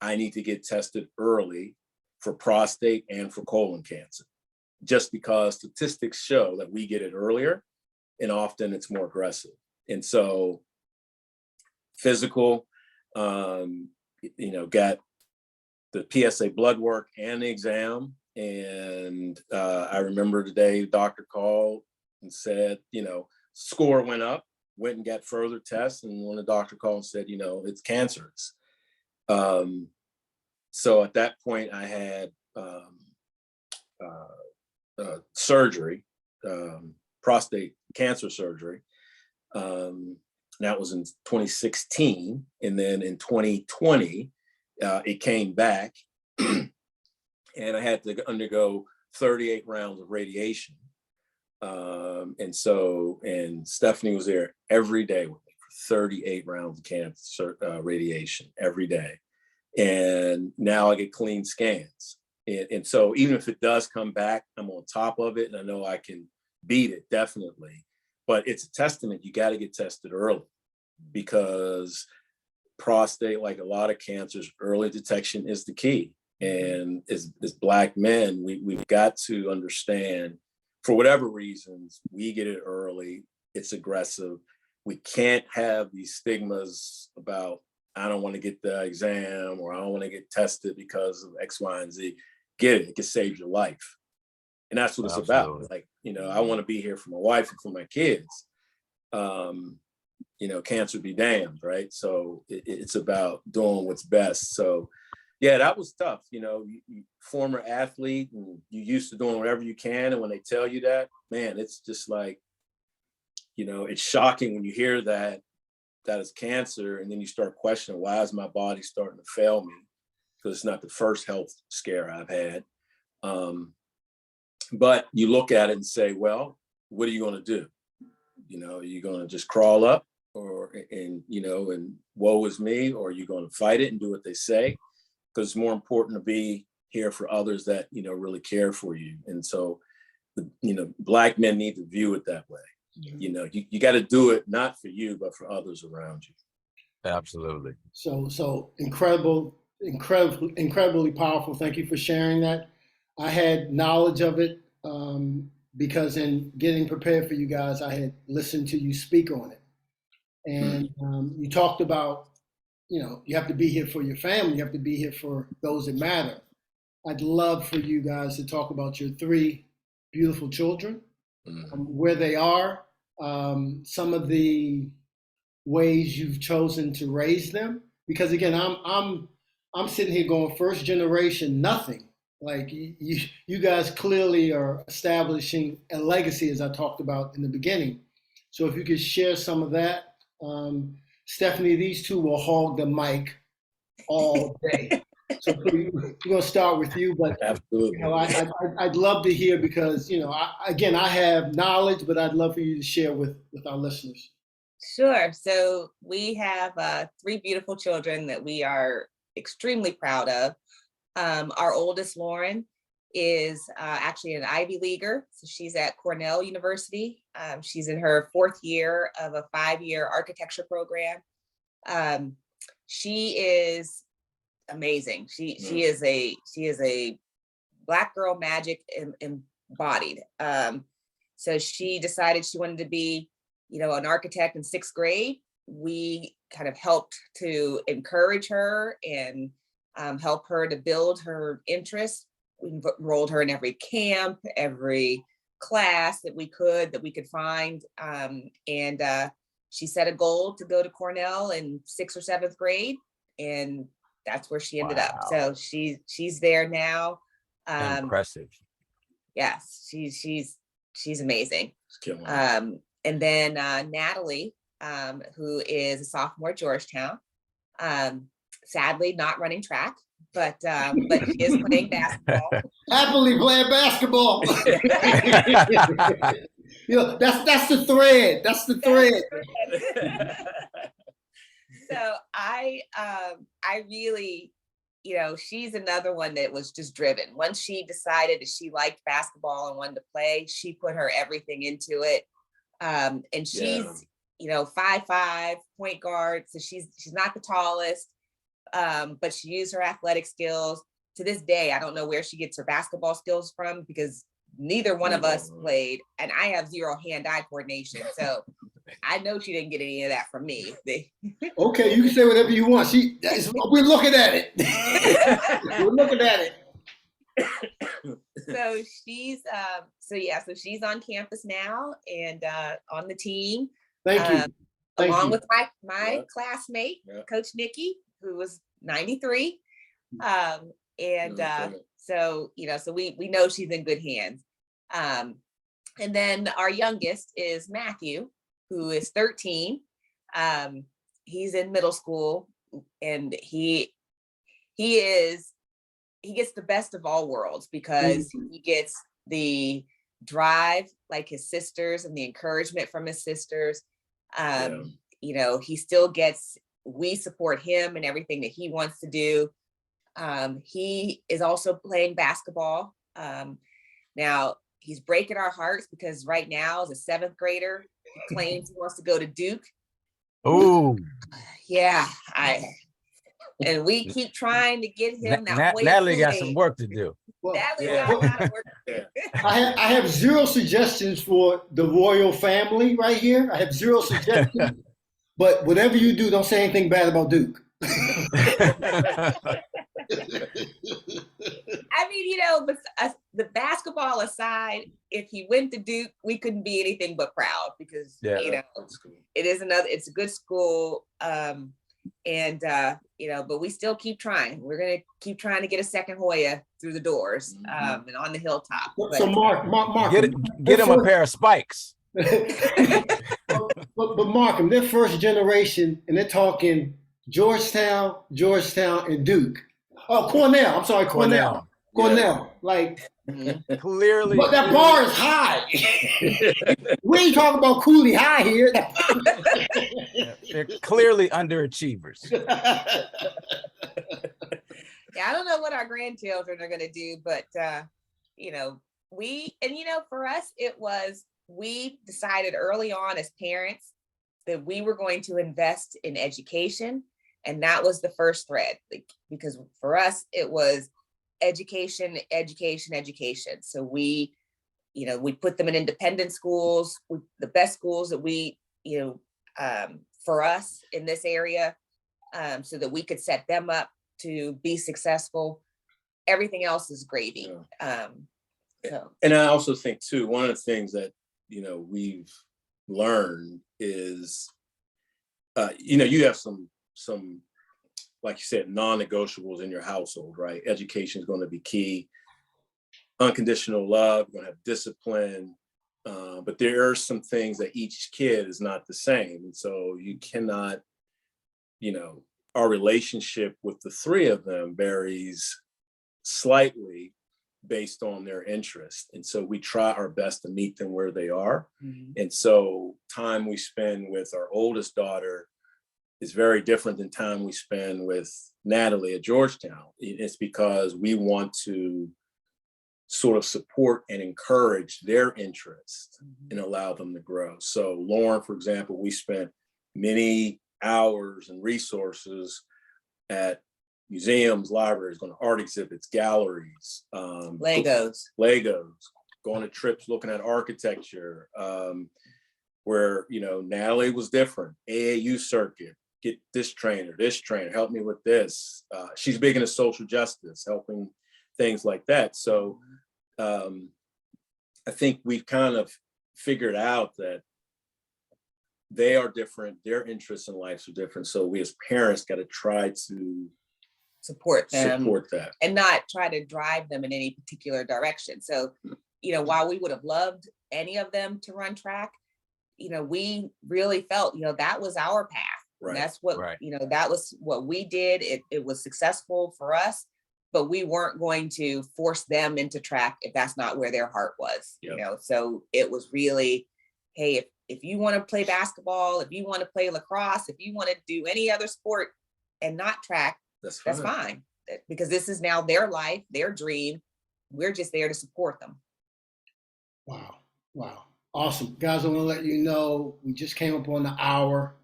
I need to get tested early for prostate and for colon cancer, just because statistics show that we get it earlier and often it's more aggressive. And so physical, got the PSA blood work and the exam. And I remember the day the doctor called and said, score went up, went and got further tests. And when the doctor called and said, it's cancerous. So at that point I had surgery, prostate cancer surgery. That was in 2016. And then in 2020, it came back and I had to undergo 38 rounds of radiation. And Steffanie was there every day with me for 38 rounds of cancer radiation every day. And now I get clean scans. And so even if it does come back, I'm on top of it and I know I can beat it, definitely. But it's a testament, you got to get tested early, because prostate, like a lot of cancers, early detection is the key. And as Black men, we've got to understand, for whatever reasons, we get it early, it's aggressive. We can't have these stigmas about, I don't want to get the exam, or I don't want to get tested because of X, Y, and Z. Get it, it can save your life. And that's what it's about. Like, I want to be here for my wife and for my kids. Cancer be damned, right? So it's about doing what's best. So Yeah, that was tough. You know, former athlete, and you used to doing whatever you can. And when they tell you that, man, it's just like, you know, it's shocking when you hear that it's cancer. And then you start questioning, why is my body starting to fail me? Because it's not the first health scare I've had. But you look at it and say, well, what are you going to do? You know, are you going to just crawl up and woe is me, or are you going to fight it and do what they say? Because it's more important to be here for others that, you know, really care for you. And so, you know, Black men need to view it that way. Mm-hmm. You know, you got to do it not for you, but for others around you. Absolutely. So incredibly powerful. Thank you for sharing that. I had knowledge of it because in getting prepared for you guys, I had listened to you speak on it. And you talked about, you know, you have to be here for your family. You have to be here for those that matter. I'd love for you guys to talk about your 3 beautiful children, where they are, some of the ways you've chosen to raise them. Because again, I'm sitting here going, first generation, nothing. Like you guys clearly are establishing a legacy, as I talked about in the beginning. So if you could share some of that. Steffanie, these 2 will hog the mic all day. So we're going to start with you, but absolutely, you know, I'd love to hear because, you know, I have knowledge, but I'd love for you to share with our listeners. Sure. So we have 3 beautiful children that we are extremely proud of. Our oldest, Lauren, is actually an Ivy Leaguer. So she's at Cornell University. She's in her 4th year of a 5-year architecture program. She is amazing. She is a Black girl magic embodied. So she decided she wanted to be, you know, an architect in 6th grade. We kind of helped to encourage her and help her to build her interest. We enrolled her in every camp, every class that we could find. And she set a goal to go to Cornell in 6th or 7th grade. And that's where she ended up. So she's there now. Impressive. Yes, she's amazing. And then Natalie, who is a sophomore at Georgetown, sadly not running track, but she is playing basketball. Happily playing basketball. You know, that's the thread. That's the thread. So I really, you know, she's another one that was just driven. Once she decided that she liked basketball and wanted to play, she put her everything into it. And she's, you know, 5'5", point guard. So she's not the tallest, but she used her athletic skills. To this day, I don't know where she gets her basketball skills from because neither one of us played, and I have 0 hand-eye coordination. So I know she didn't get any of that from me. Okay, you can say whatever you want. We're looking at it. We're looking at it. So she's so she's on campus now and on the team. Thank you. Along with my classmate, Coach Nikki, who was 93. So, you know, so we know she's in good hands. And then our youngest is Matthew, who is 13. He's in middle school, and he gets the best of all worlds because he gets the drive like his sisters and the encouragement from his sisters. You know, he still gets, we support him and everything that he wants to do. He is also playing basketball. Now he's breaking our hearts because right now as a 7th grader, he claims he wants to go to Duke. Oh, yeah. And we keep trying to get him that way. Natalie got some work to do. Well, Natalie got a lot of work to do. I have 0 suggestions for the royal family right here. I have 0 suggestions. But whatever you do, don't say anything bad about Duke. I mean, you know, but the basketball aside, if he went to Duke, we couldn't be anything but proud because, you know, it's a good school. And, but we still keep trying. We're going to keep trying to get a second Hoya through the doors and on the Hilltop. So Mark, get him a pair of spikes. but Markham, they're first generation, and they're talking Georgetown, and Duke. Oh, Cornell. I'm sorry, Cornell. Yeah. Like, Clearly, but that bar is high. We ain't talking about Cooley High here. they're clearly underachievers. Yeah, I don't know what our grandchildren are going to do, but, for us, we decided early on as parents that we were going to invest in education. And that was the first thread, because for us, it was education. So we put them in independent schools, the best schools that we, for us in this area, so that we could set them up to be successful. Everything else is gravy. And I also think too, one of the things that, we've learned is, you have some, like you said, non-negotiables in your household, right? Education is going to be key. Unconditional love, you're going to have discipline. But there are some things that each kid is not the same. And so you cannot, our relationship with the three of them varies slightly based on their interest. And so we try our best to meet them where they are. And so time we spend with our oldest daughter is very different than time we spend with Natalie at Georgetown. It's because we want to sort of support and encourage their interest and allow them to grow. So Lauren, for example, we spent many hours and resources at museums, libraries, going to art exhibits, galleries, Legos, going to trips, looking at architecture, where, Natalie was different. AAU circuit, get this trainer, help me with this. She's big into social justice, helping things like that. So I think we've kind of figured out that they are different, their interests in life are different. So we as parents got to try to support them that and not try to drive them in any particular direction. So, while we would have loved any of them to run track, we really felt, that was our path. Right. And that's what, that was what we did. It was successful for us, but we weren't going to force them into track if that's not where their heart was, So it was really, hey, if you want to play basketball, if you want to play lacrosse, if you want to do any other sport and not track, that's fine. Because this is now their life, their dream. We're just there to support them. Wow. Awesome. Guys, I want to let you know, we just came up on the hour.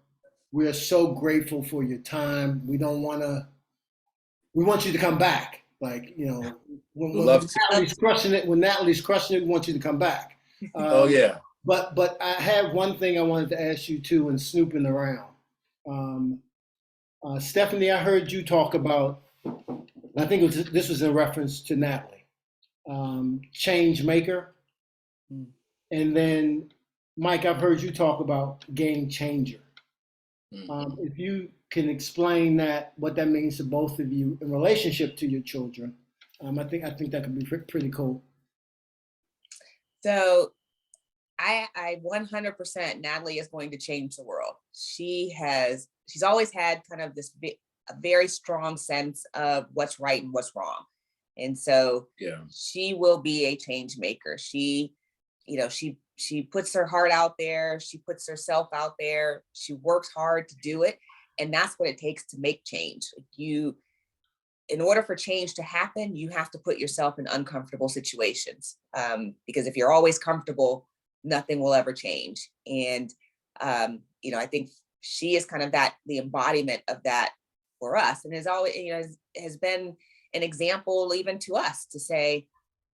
We are so grateful for your time. We want you to come back. Like, when Natalie's crushing it, we want you to come back. Oh yeah. But I have one thing I wanted to ask you too, and snooping around. Steffanie, I heard you talk about, I think this was in reference to Natalie, change maker. And then Mike, I've heard you talk about game changer. If you can explain what that means to both of you in relationship to your children, I think that could be pretty cool. So I 100% Natalie is going to change the world. She's always had kind of a very strong sense of what's right and what's wrong. And so she will be a change maker. She puts her heart out there. She puts herself out there. She works hard to do it. And that's what it takes to make change. In order for change to happen, you have to put yourself in uncomfortable situations. Because if you're always comfortable, nothing will ever change. And, I think she is kind of the embodiment of that for us. And has always, has been an example even to us to say,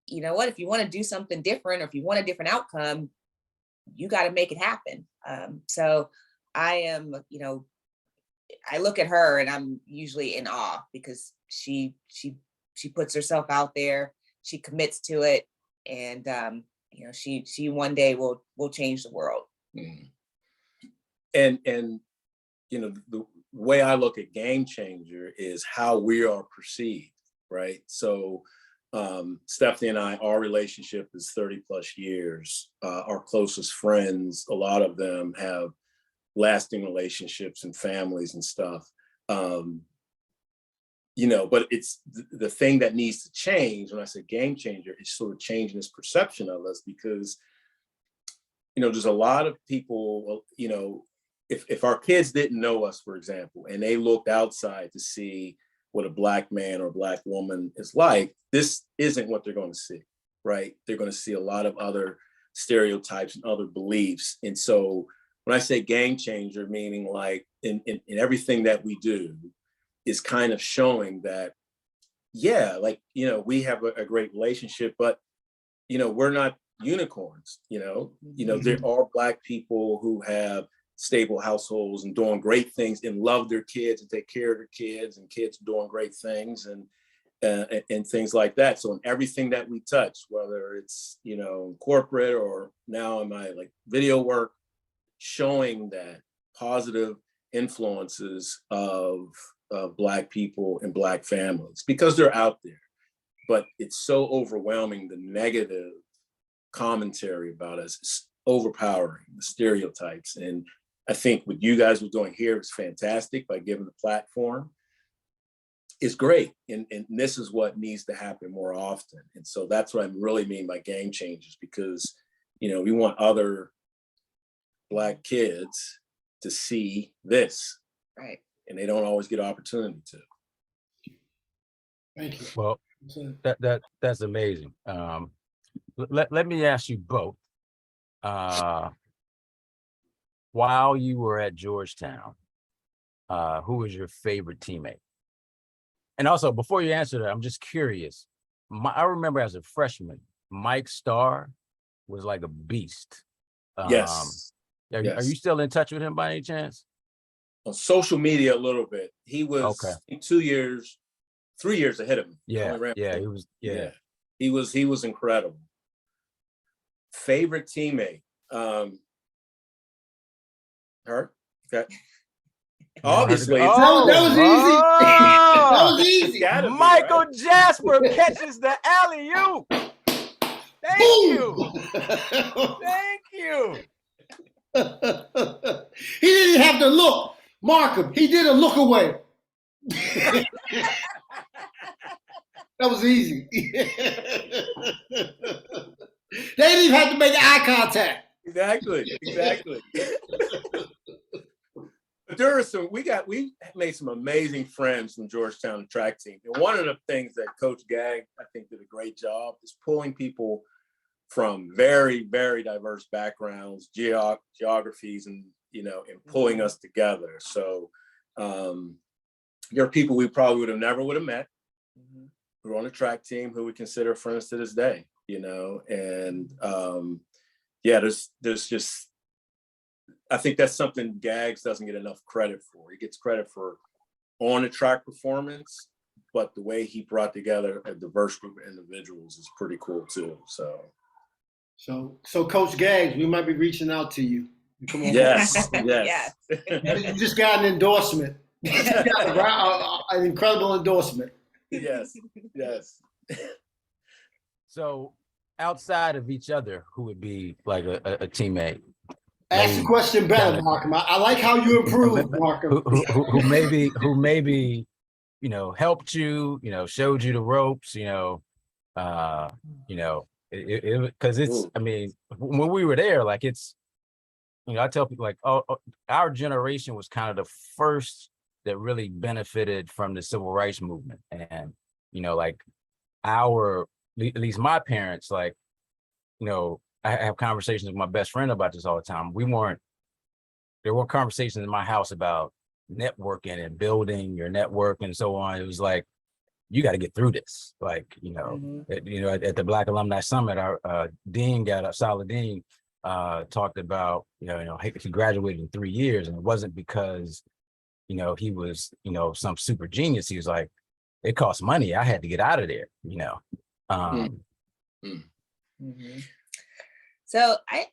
you know what, if you want to do something different, or if you want a different outcome, you got to make it happen. So I am, I look at her and I'm usually in awe because she puts herself out there, she commits to it, and she one day will change the world. And way I look at game changer is how we are perceived, right? So Steffanie and I, our relationship is 30 plus years. Our closest friends, a lot of them have lasting relationships and families and stuff. You know, but it's the thing that needs to change. When I say game changer, is sort of changing this perception of us, because, you know, there's a lot of people, you know, if our kids didn't know us, for example, and they looked outside to see what a Black man or Black woman is like, this isn't what they're going to see, right? They're going to see a lot of other stereotypes and other beliefs. And so when I say game changer, meaning like in everything that we do is kind of showing that, yeah, like, you know, we have a great relationship, but, you know, we're not unicorns, you know, there are Black people who have stable households and doing great things and love their kids and take care of their kids, and kids doing great things and things like that. So in everything that we touch, whether it's, you know, corporate or now in my like video work, showing that positive influences of Black people and Black families, because they're out there, but it's so overwhelming. The negative commentary about us is overpowering, the stereotypes. And I think what you guys were doing here is fantastic by giving the platform. It's great. And this is what needs to happen more often. And so that's what I really mean by game changers, because, you know, we want other Black kids to see this. Right. And they don't always get opportunity to. Thank you. Well, that's amazing. Let me ask you both. While you were at Georgetown, who was your favorite teammate? And also, before you answer that, I'm just curious. I remember as a freshman, Mike Starr was like a beast. Yes. Are you still in touch with him by any chance? On social media a little bit. He was 3 years ahead of me. He was incredible. Favorite teammate. Her? Okay. Obviously. That was easy. That was easy. Michael, right? Jasper catches the alley-oop. Thank you. Thank you. He didn't have to look. Mark him. He did a look away. That was easy. They didn't even have to make eye contact. Exactly. There are we made some amazing friends from Georgetown track team. And one of the things that Coach Gag, I think, did a great job is pulling people from very, very diverse backgrounds, geographies, and, you know, and pulling us together. So there are people we probably would have met who are on the track team who we consider friends to this day, you know, and there's just, I think that's something Gags doesn't get enough credit for. He gets credit for on the track performance, but the way he brought together a diverse group of individuals is pretty cool too. So Coach Gags, we might be reaching out to you. Come on. Yes. You just got an endorsement. An incredible endorsement. Yes. So outside of each other, who would be like a teammate? Ask the question better, Markham. I like how you improved, Markham. Who maybe, you know, helped you, you know, showed you the ropes, you know, because it's, I mean, when we were there, like it's, you know, I tell people like, our generation was kind of the first that really benefited from the civil rights movement. And, you know, like at least my parents, like, you know, I have conversations with my best friend about this all the time. There were conversations in my house about networking and building your network and so on. It was like, you got to get through this. Like, you know, at the Black Alumni Summit, our dean Solid Dean talked about, you know, he graduated in 3 years, and it wasn't because, you know, he was, you know, some super genius. He was like, it costs money. I had to get out of there, you know. So I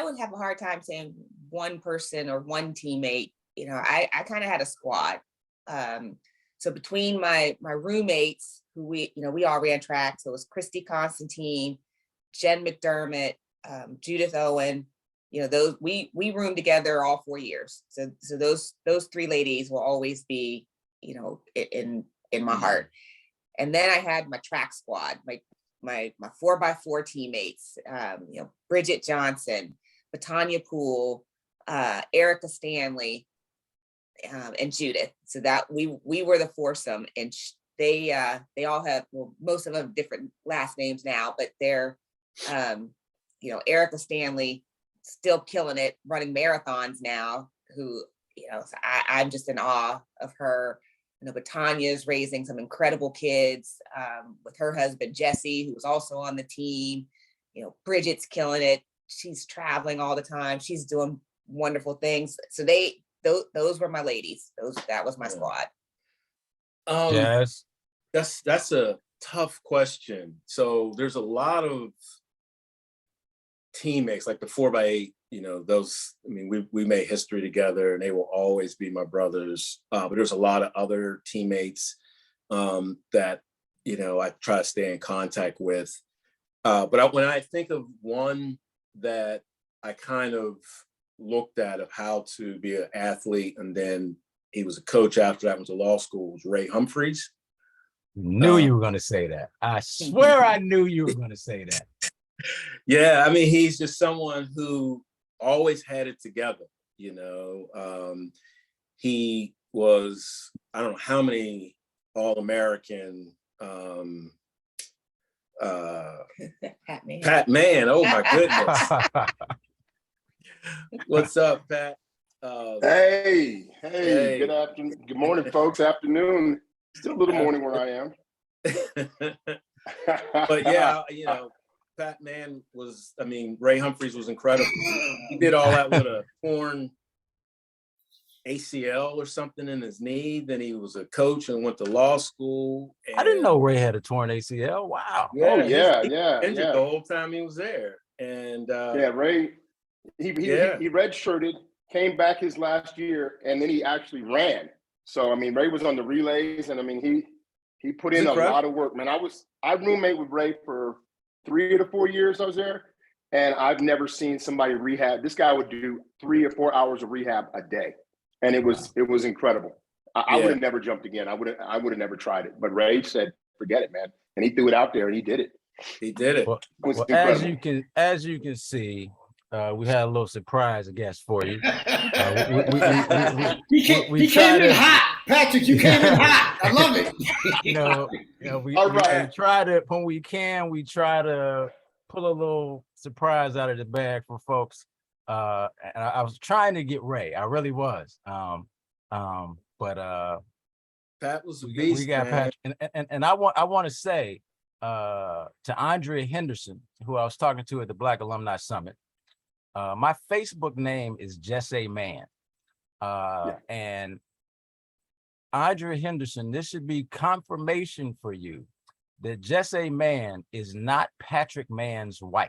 would have a hard time saying one person or one teammate I kind of had a squad. So between my roommates, who we all ran track. So it was Christy Constantine, Jen McDermott, Judith Owen. Those we roomed together all 4 years. So those 3 ladies will always be, in my heart. And then I had my track squad, my 4x4 teammates, Bridget Johnson, Batanya Poole, Erica Stanley, and Judith. So that we were the foursome, and they all have, well, most of them have different last names now, but they're, Erica Stanley still killing it, running marathons now, who, so I'm just in awe of her. But Tanya's raising some incredible kids with her husband, Jesse, who was also on the team. Bridget's killing it. She's traveling all the time. She's doing wonderful things. So those were my ladies. That was my squad. Yes. That's a tough question. So there's a lot of teammates, like the 4x8, those, we made history together, and they will always be my brothers. But there's a lot of other teammates that, I try to stay in contact with. But when I think of one that I kind of looked at of how to be an athlete, and then he was a coach after that, went to law school, was Ray Humphreys. Knew you were going to say that. I swear I knew you were going to say that. Yeah, he's just someone who always had it together. He was, I don't know how many All-American Pat-Man. Oh my goodness. What's up, Pat? Hey, good afternoon. Good morning, folks. Afternoon. Still a little morning where I am. But yeah, Pat-Man was, Ray Humphreys was incredible. He did all that with a torn ACL or something in his knee. Then he was a coach and went to law school. I didn't know Ray had a torn ACL. Wow. Yeah, injured the whole time he was there. And Ray, he redshirted, came back his last year, and then he actually ran. So Ray was on the relays, and he put in a lot of work. Man, I roommate with Ray for 3 to 4 years. I was there, and I've never seen somebody rehab. This guy would do 3 or 4 hours of rehab a day, and it was incredible. I would have never jumped again. I would have never tried it. But Ray said, "Forget it, man," and he threw it out there, and he did it. He did it. Well, as you can see, we had a little surprise, I guess, for you. He came in hot, Patrick. You came in hot. I love it. We try to, when we can, we try to pull a little surprise out of the bag for folks. And I was trying to get Ray. I really was. But Pat was a beast. We got man. Patrick, and I want to say to Andrea Henderson, who I was talking to at the Black Alumni Summit. My Facebook name is Just a Man. And Andrea Henderson, this should be confirmation for you that Just a Man is not Patrick Mann's wife.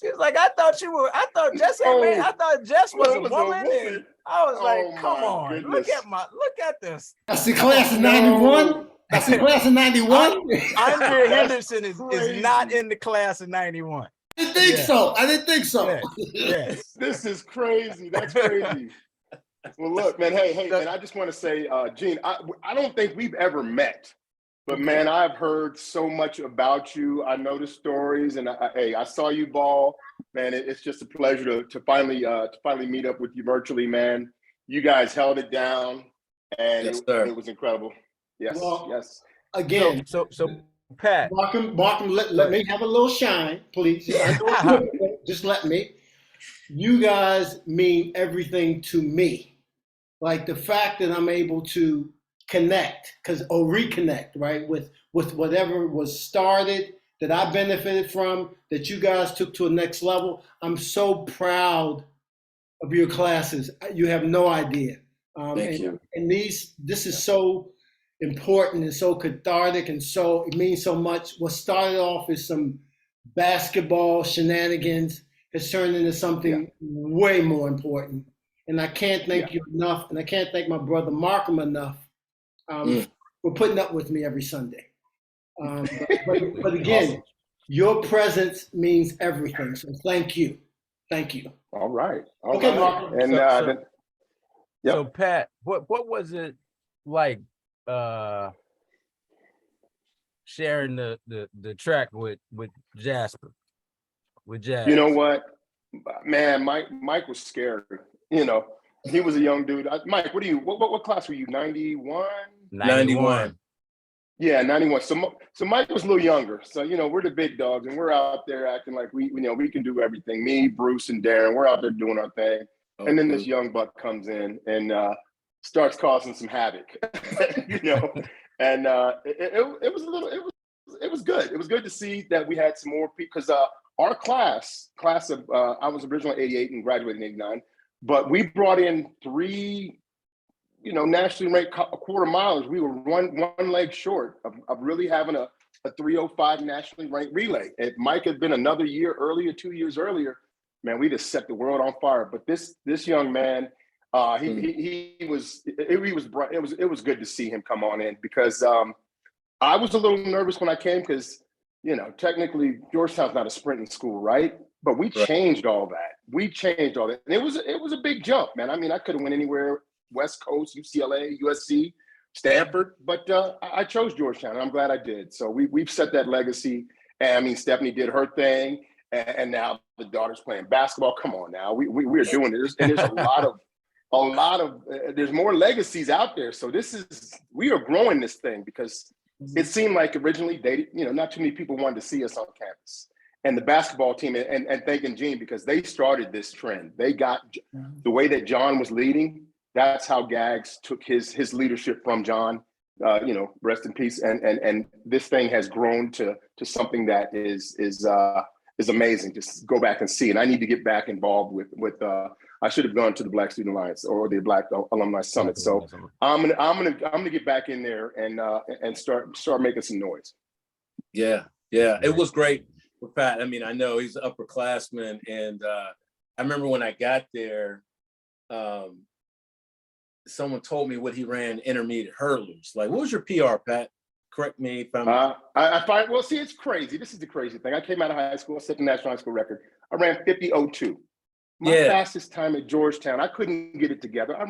She was like, I thought Jess was a woman. And I was like, come on, goodness. Look at this. That's the class of 91. That's the class of 91. Andrea Henderson is not in the class of 91. I didn't think so. Yes. This is crazy. That's crazy. Well, look, man. Hey, and I just want to say, Gene, I don't think we've ever met, but man, I've heard so much about you. I know the stories, and I saw you ball, man. It's just a pleasure to finally meet up with you virtually, man. You guys held it down, and it was incredible. Yes, yes. Again, so Pat, Markham, let me have a little shine, please. Just let me. You guys mean everything to me. Like the fact that I'm able to reconnect, right, with whatever was started that I benefited from, that you guys took to a next level. I'm so proud of your classes. You have no idea. Thank you. And this is so important and so cathartic, and so it means so much. What started off as some basketball shenanigans has turned into something way more important. And I can't thank you enough, and I can't thank my brother Markham enough for putting up with me every Sunday. But again, awesome. Your presence means everything. So thank you. Thank you. All right. Okay, Markham. And so Pat, what was it like sharing the track with Jasper? With Jazz? You know what, man, Mike was scary. You know, he was a young dude. Mike, what class were you? 91? 91. Yeah, 91. So Mike was a little younger. So, you know, we're the big dogs and we're out there acting like we can do everything. Me, Bruce, and Darren, we're out there doing our thing. Okay. And then this young buck comes in and starts causing some havoc, you know. And it was good. It was good to see that we had some more people, because our class of I was originally 88 and graduated in 89, but we brought in 3, you know, nationally ranked quarter milers. We were one leg short of really having a 305 nationally ranked relay. If Mike had been another year earlier, 2 years earlier, man, we just set the world on fire. But this young man, it was good to see him come on in, because I was a little nervous when I came, because, you know, technically Georgetown's not a sprinting school, right? But we changed all that. And it was a big jump, man. I mean, I could have went anywhere, West Coast, UCLA, USC, Stanford, but I chose Georgetown, and I'm glad I did. So we've set that legacy. And I mean, Steffanie did her thing, and now the daughter's playing basketball. Come on now, we're doing it. And there's a lot of there's more legacies out there. So we are growing this thing, because it seemed like originally not too many people wanted to see us on campus. And the basketball team, and thanking Gene, because they started this trend. They got the way that John was leading. That's how Gags took his leadership from John. You know, rest in peace. And this thing has grown to something that is amazing. Just go back and see. And I need to get back involved with I should have gone to the Black Student Alliance or the Black Alumni Summit. So I'm gonna get back in there and start making some noise. Yeah, it was great for Pat. I mean, I know he's an upperclassman, and I remember when I got there, someone told me what he ran intermediate hurdles. Like, what was your PR, Pat? Correct me if I'm. I find, well, see, it's crazy. This is the crazy thing. I came out of high school, set the national high school record. I ran 50.02. My fastest time at Georgetown, I couldn't get it together. I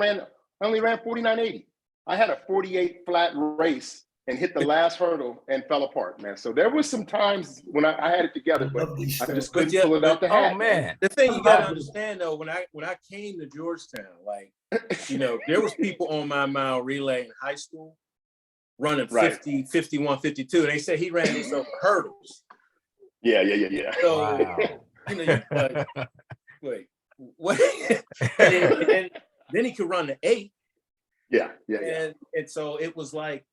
only ran 49.80. I had a 48 flat race and hit the last hurdle and fell apart, man. So there was some times when I had it together, but I just couldn't pull it out the hat. Oh man, the thing you gotta understand though, when I came to Georgetown, like, you know, there was people on my mile relay in high school running 50, 51, 52. They said he ran these over hurdles. Yeah. So, wow. You know, wait, what? and then he could run the 8. Yeah. And so it was like,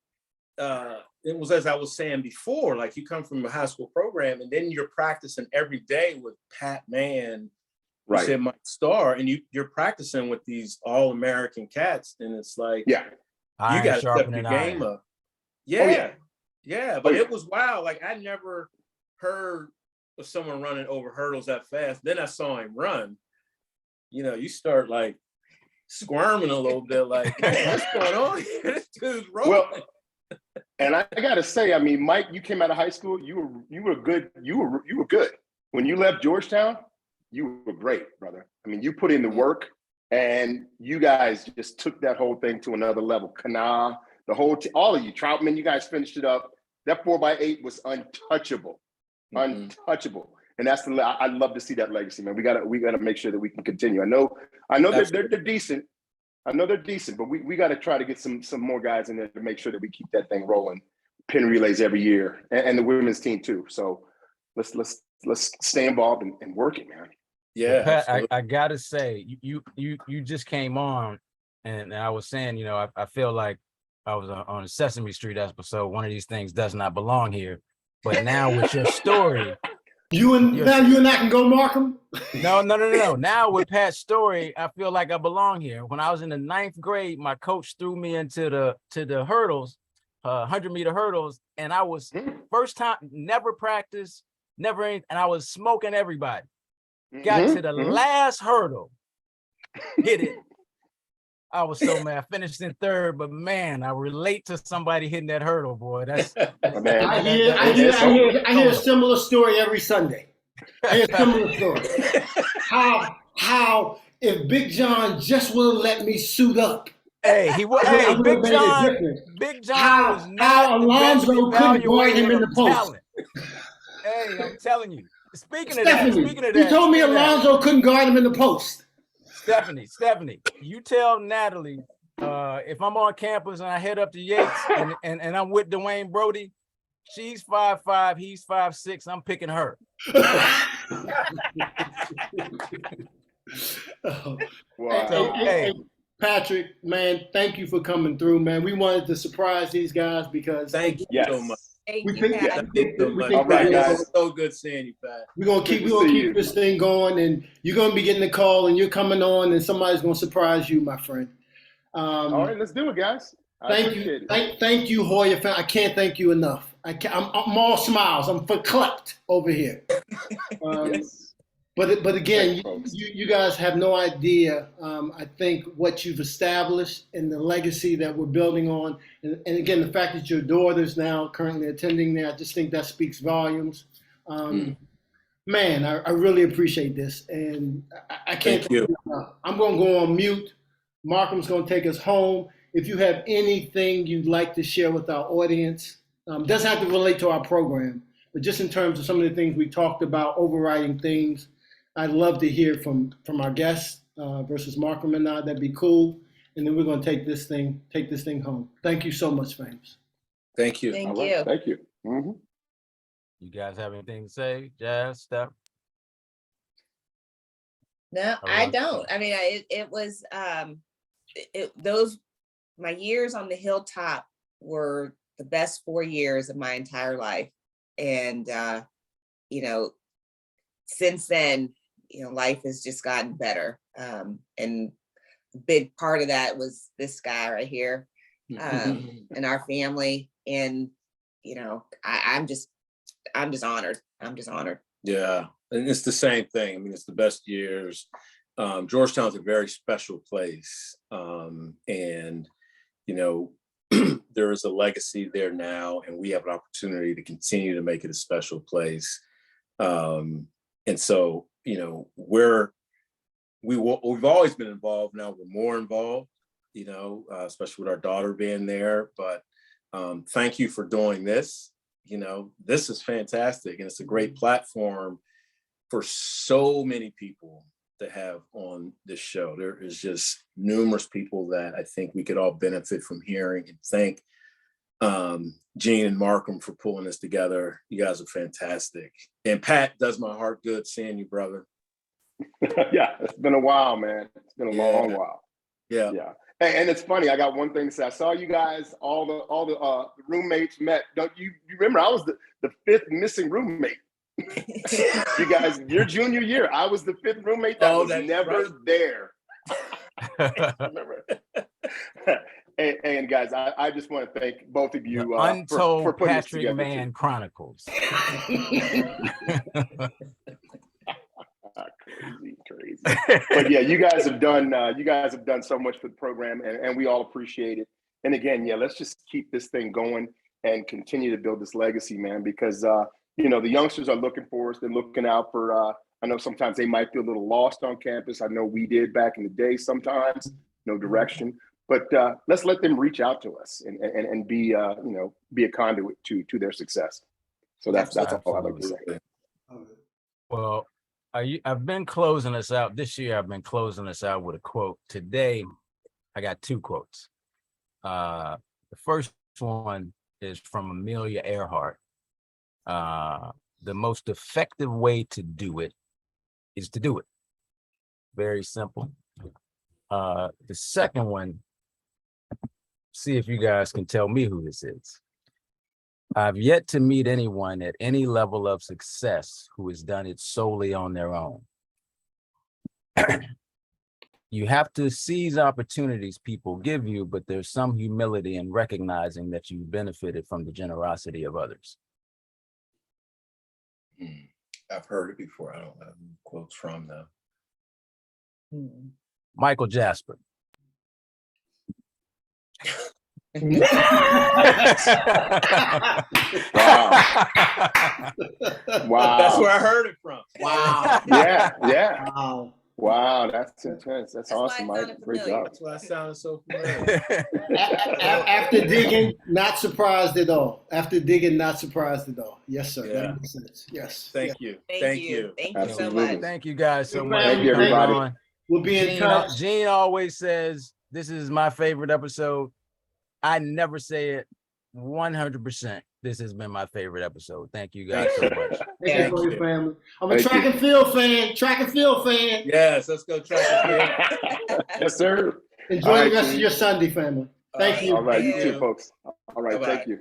it was, as I was saying before, like, you come from a high school program and then you're practicing every day with Pa.and, right? Said Mike Starr, and you're practicing with these all-American cats, and it's like, you got to step your game up. Yeah, but it was wild. Like, I never heard of someone running over hurdles that fast. Then I saw him run. You know, you start like squirming a little bit, like, what's going on here? This dude's rolling. Well, and I gotta say, I mean, Mike, you came out of high school. You were good. You were good. When you left Georgetown, you were great, brother. I mean, you put in the work, and you guys just took that whole thing to another level. Kana, the whole all of you, Troutman, you guys finished it up. That 4x8 was untouchable, untouchable. And that's I'd love to see that legacy, man. We gotta make sure that we can continue. I know they're decent. I know they're decent, but we got to try to get some more guys in there to make sure that we keep that thing rolling. Pin relays every year, and the women's team too. So let's stay involved and work it, man. Yeah, well, Pat, I gotta say, you just came on, and I was saying, you know, I feel like I was on a Sesame Street episode. One of these things does not belong here, but now with your story. You and I can go, Markham. No. Now with Pat's story, I feel like I belong here. When I was in the 9th grade, my coach threw me into the hurdles, 100-meter hurdles, and I was first time, never practiced, never anything, and I was smoking everybody. got to the last hurdle, hit it. I was so mad. I finished in third, but man, I relate to somebody hitting that hurdle, boy. That's I hear a similar story every Sunday. I hear a similar story. How if Big John just would have let me suit up. Hey, he was. Hey, Big John. Big John was not how Alonzo couldn't guard him in the post. Hey, I'm telling you. Speaking of Steffanie, that, you told me Alonzo couldn't guard him in the post. Steffanie, you tell Natalie if I'm on campus and I head up to Yates and I'm with Dwayne Brody, she's 5'5", he's 5'6", I'm picking her. Wow. Hey, Patrick, man, thank you for coming through, man. We wanted to surprise these guys because thank you so much. Thank we you, think, Pat. All right, guys. So good seeing you, Pat. We're gonna keep this thing going, and you're gonna be getting a call, and you're coming on, and somebody's gonna surprise you, my friend. All right, let's do it, guys. Thank you, Hoya. I can't thank you enough. I'm all smiles. I'm verklempt over here. Yes. But again, you guys have no idea. I think what you've established and the legacy that we're building on, and again, the fact that your daughter's now currently attending there, I just think that speaks volumes. Man, I really appreciate this, and I can't. Thank you. I'm going to go on mute. Markham's going to take us home. If you have anything you'd like to share with our audience, doesn't have to relate to our program, but just in terms of some of the things we talked about, overriding things, I'd love to hear from our guests versus Markham and I. That'd be cool. And then we're going to take this thing home. Thank you so much, Fames. Thank you. Thank you. Thank you. You guys have anything to say, Jazz, Steph? No, I don't. I mean, it was my years on the Hilltop were the best 4 years of my entire life. And, since then, life has just gotten better. And a big part of that was this guy right here, and our family. And, I'm just honored. I'm just honored. Yeah. And it's the same thing. I mean, it's the best years. Georgetown's a very special place. And, there is a legacy there now, and we have an opportunity to continue to make it a special place. And so, we've always been involved. Now we're more involved, especially with our daughter being there. But thank you for doing this. This is fantastic, and it's a great platform for so many people to have on this show. There is just numerous people that I think we could all benefit from hearing, and thank Gene and Markham for pulling this together. You guys are fantastic. And Pat, does my heart good seeing you, brother. Yeah, it's been a while, man. It's been a long while. Yeah. And it's funny. I got one thing to say. I saw you guys, all the roommates met. Don't you remember? I was the fifth missing roommate. You guys, your junior year, I was the fifth roommate that was never there. Remember? And guys, I just want to thank both of you Untold for putting Patrick this together. Man Chronicles. Crazy. But yeah, you guys have done so much for the program, and we all appreciate it. And again, let's just keep this thing going and continue to build this legacy, man, because the youngsters are looking for us. They're looking out for I know sometimes they might feel a little lost on campus. I know we did back in the day sometimes, no direction. But let's let them reach out to us and be be a conduit to their success. So that's all I'd like to say. Well, I've been closing us out this year. I've been closing us out with a quote. Today, I got two quotes. The first one is from Amelia Earhart. The most effective way to do it is to do it. Very simple. The second one, see if you guys can tell me who this is. I've yet to meet anyone at any level of success who has done it solely on their own. You have to seize opportunities people give you, but there's some humility in recognizing that you benefited from the generosity of others. I've heard it before. I don't know who quotes from though. Michael Jasper. Wow. Wow. That's where I heard it from. Wow. Yeah. Wow. Wow, that's intense. That's why awesome, it Mike. sounded Great familiar. job. That's why I sounded so familiar. After digging, not surprised at all. After digging, not surprised at all. Yes, sir. Yeah. That makes sense. Yes. Thank you. Thank you so Absolutely. much. Thank you guys so much. Thank you, for coming everybody. on. We'll be in touch. Gene always says this is my favorite episode. I never say it 100%. This has been my favorite episode. Thank you guys so much. Thank you for your family. I'm a Thank track you. and field fan. Track and field fan. Yes, let's go track it. Yes, sir. Enjoy All the right, rest of Gene. your Sunday, family. Thank you. All right, you Thank too, you. folks. All right, Bye-bye. thank you.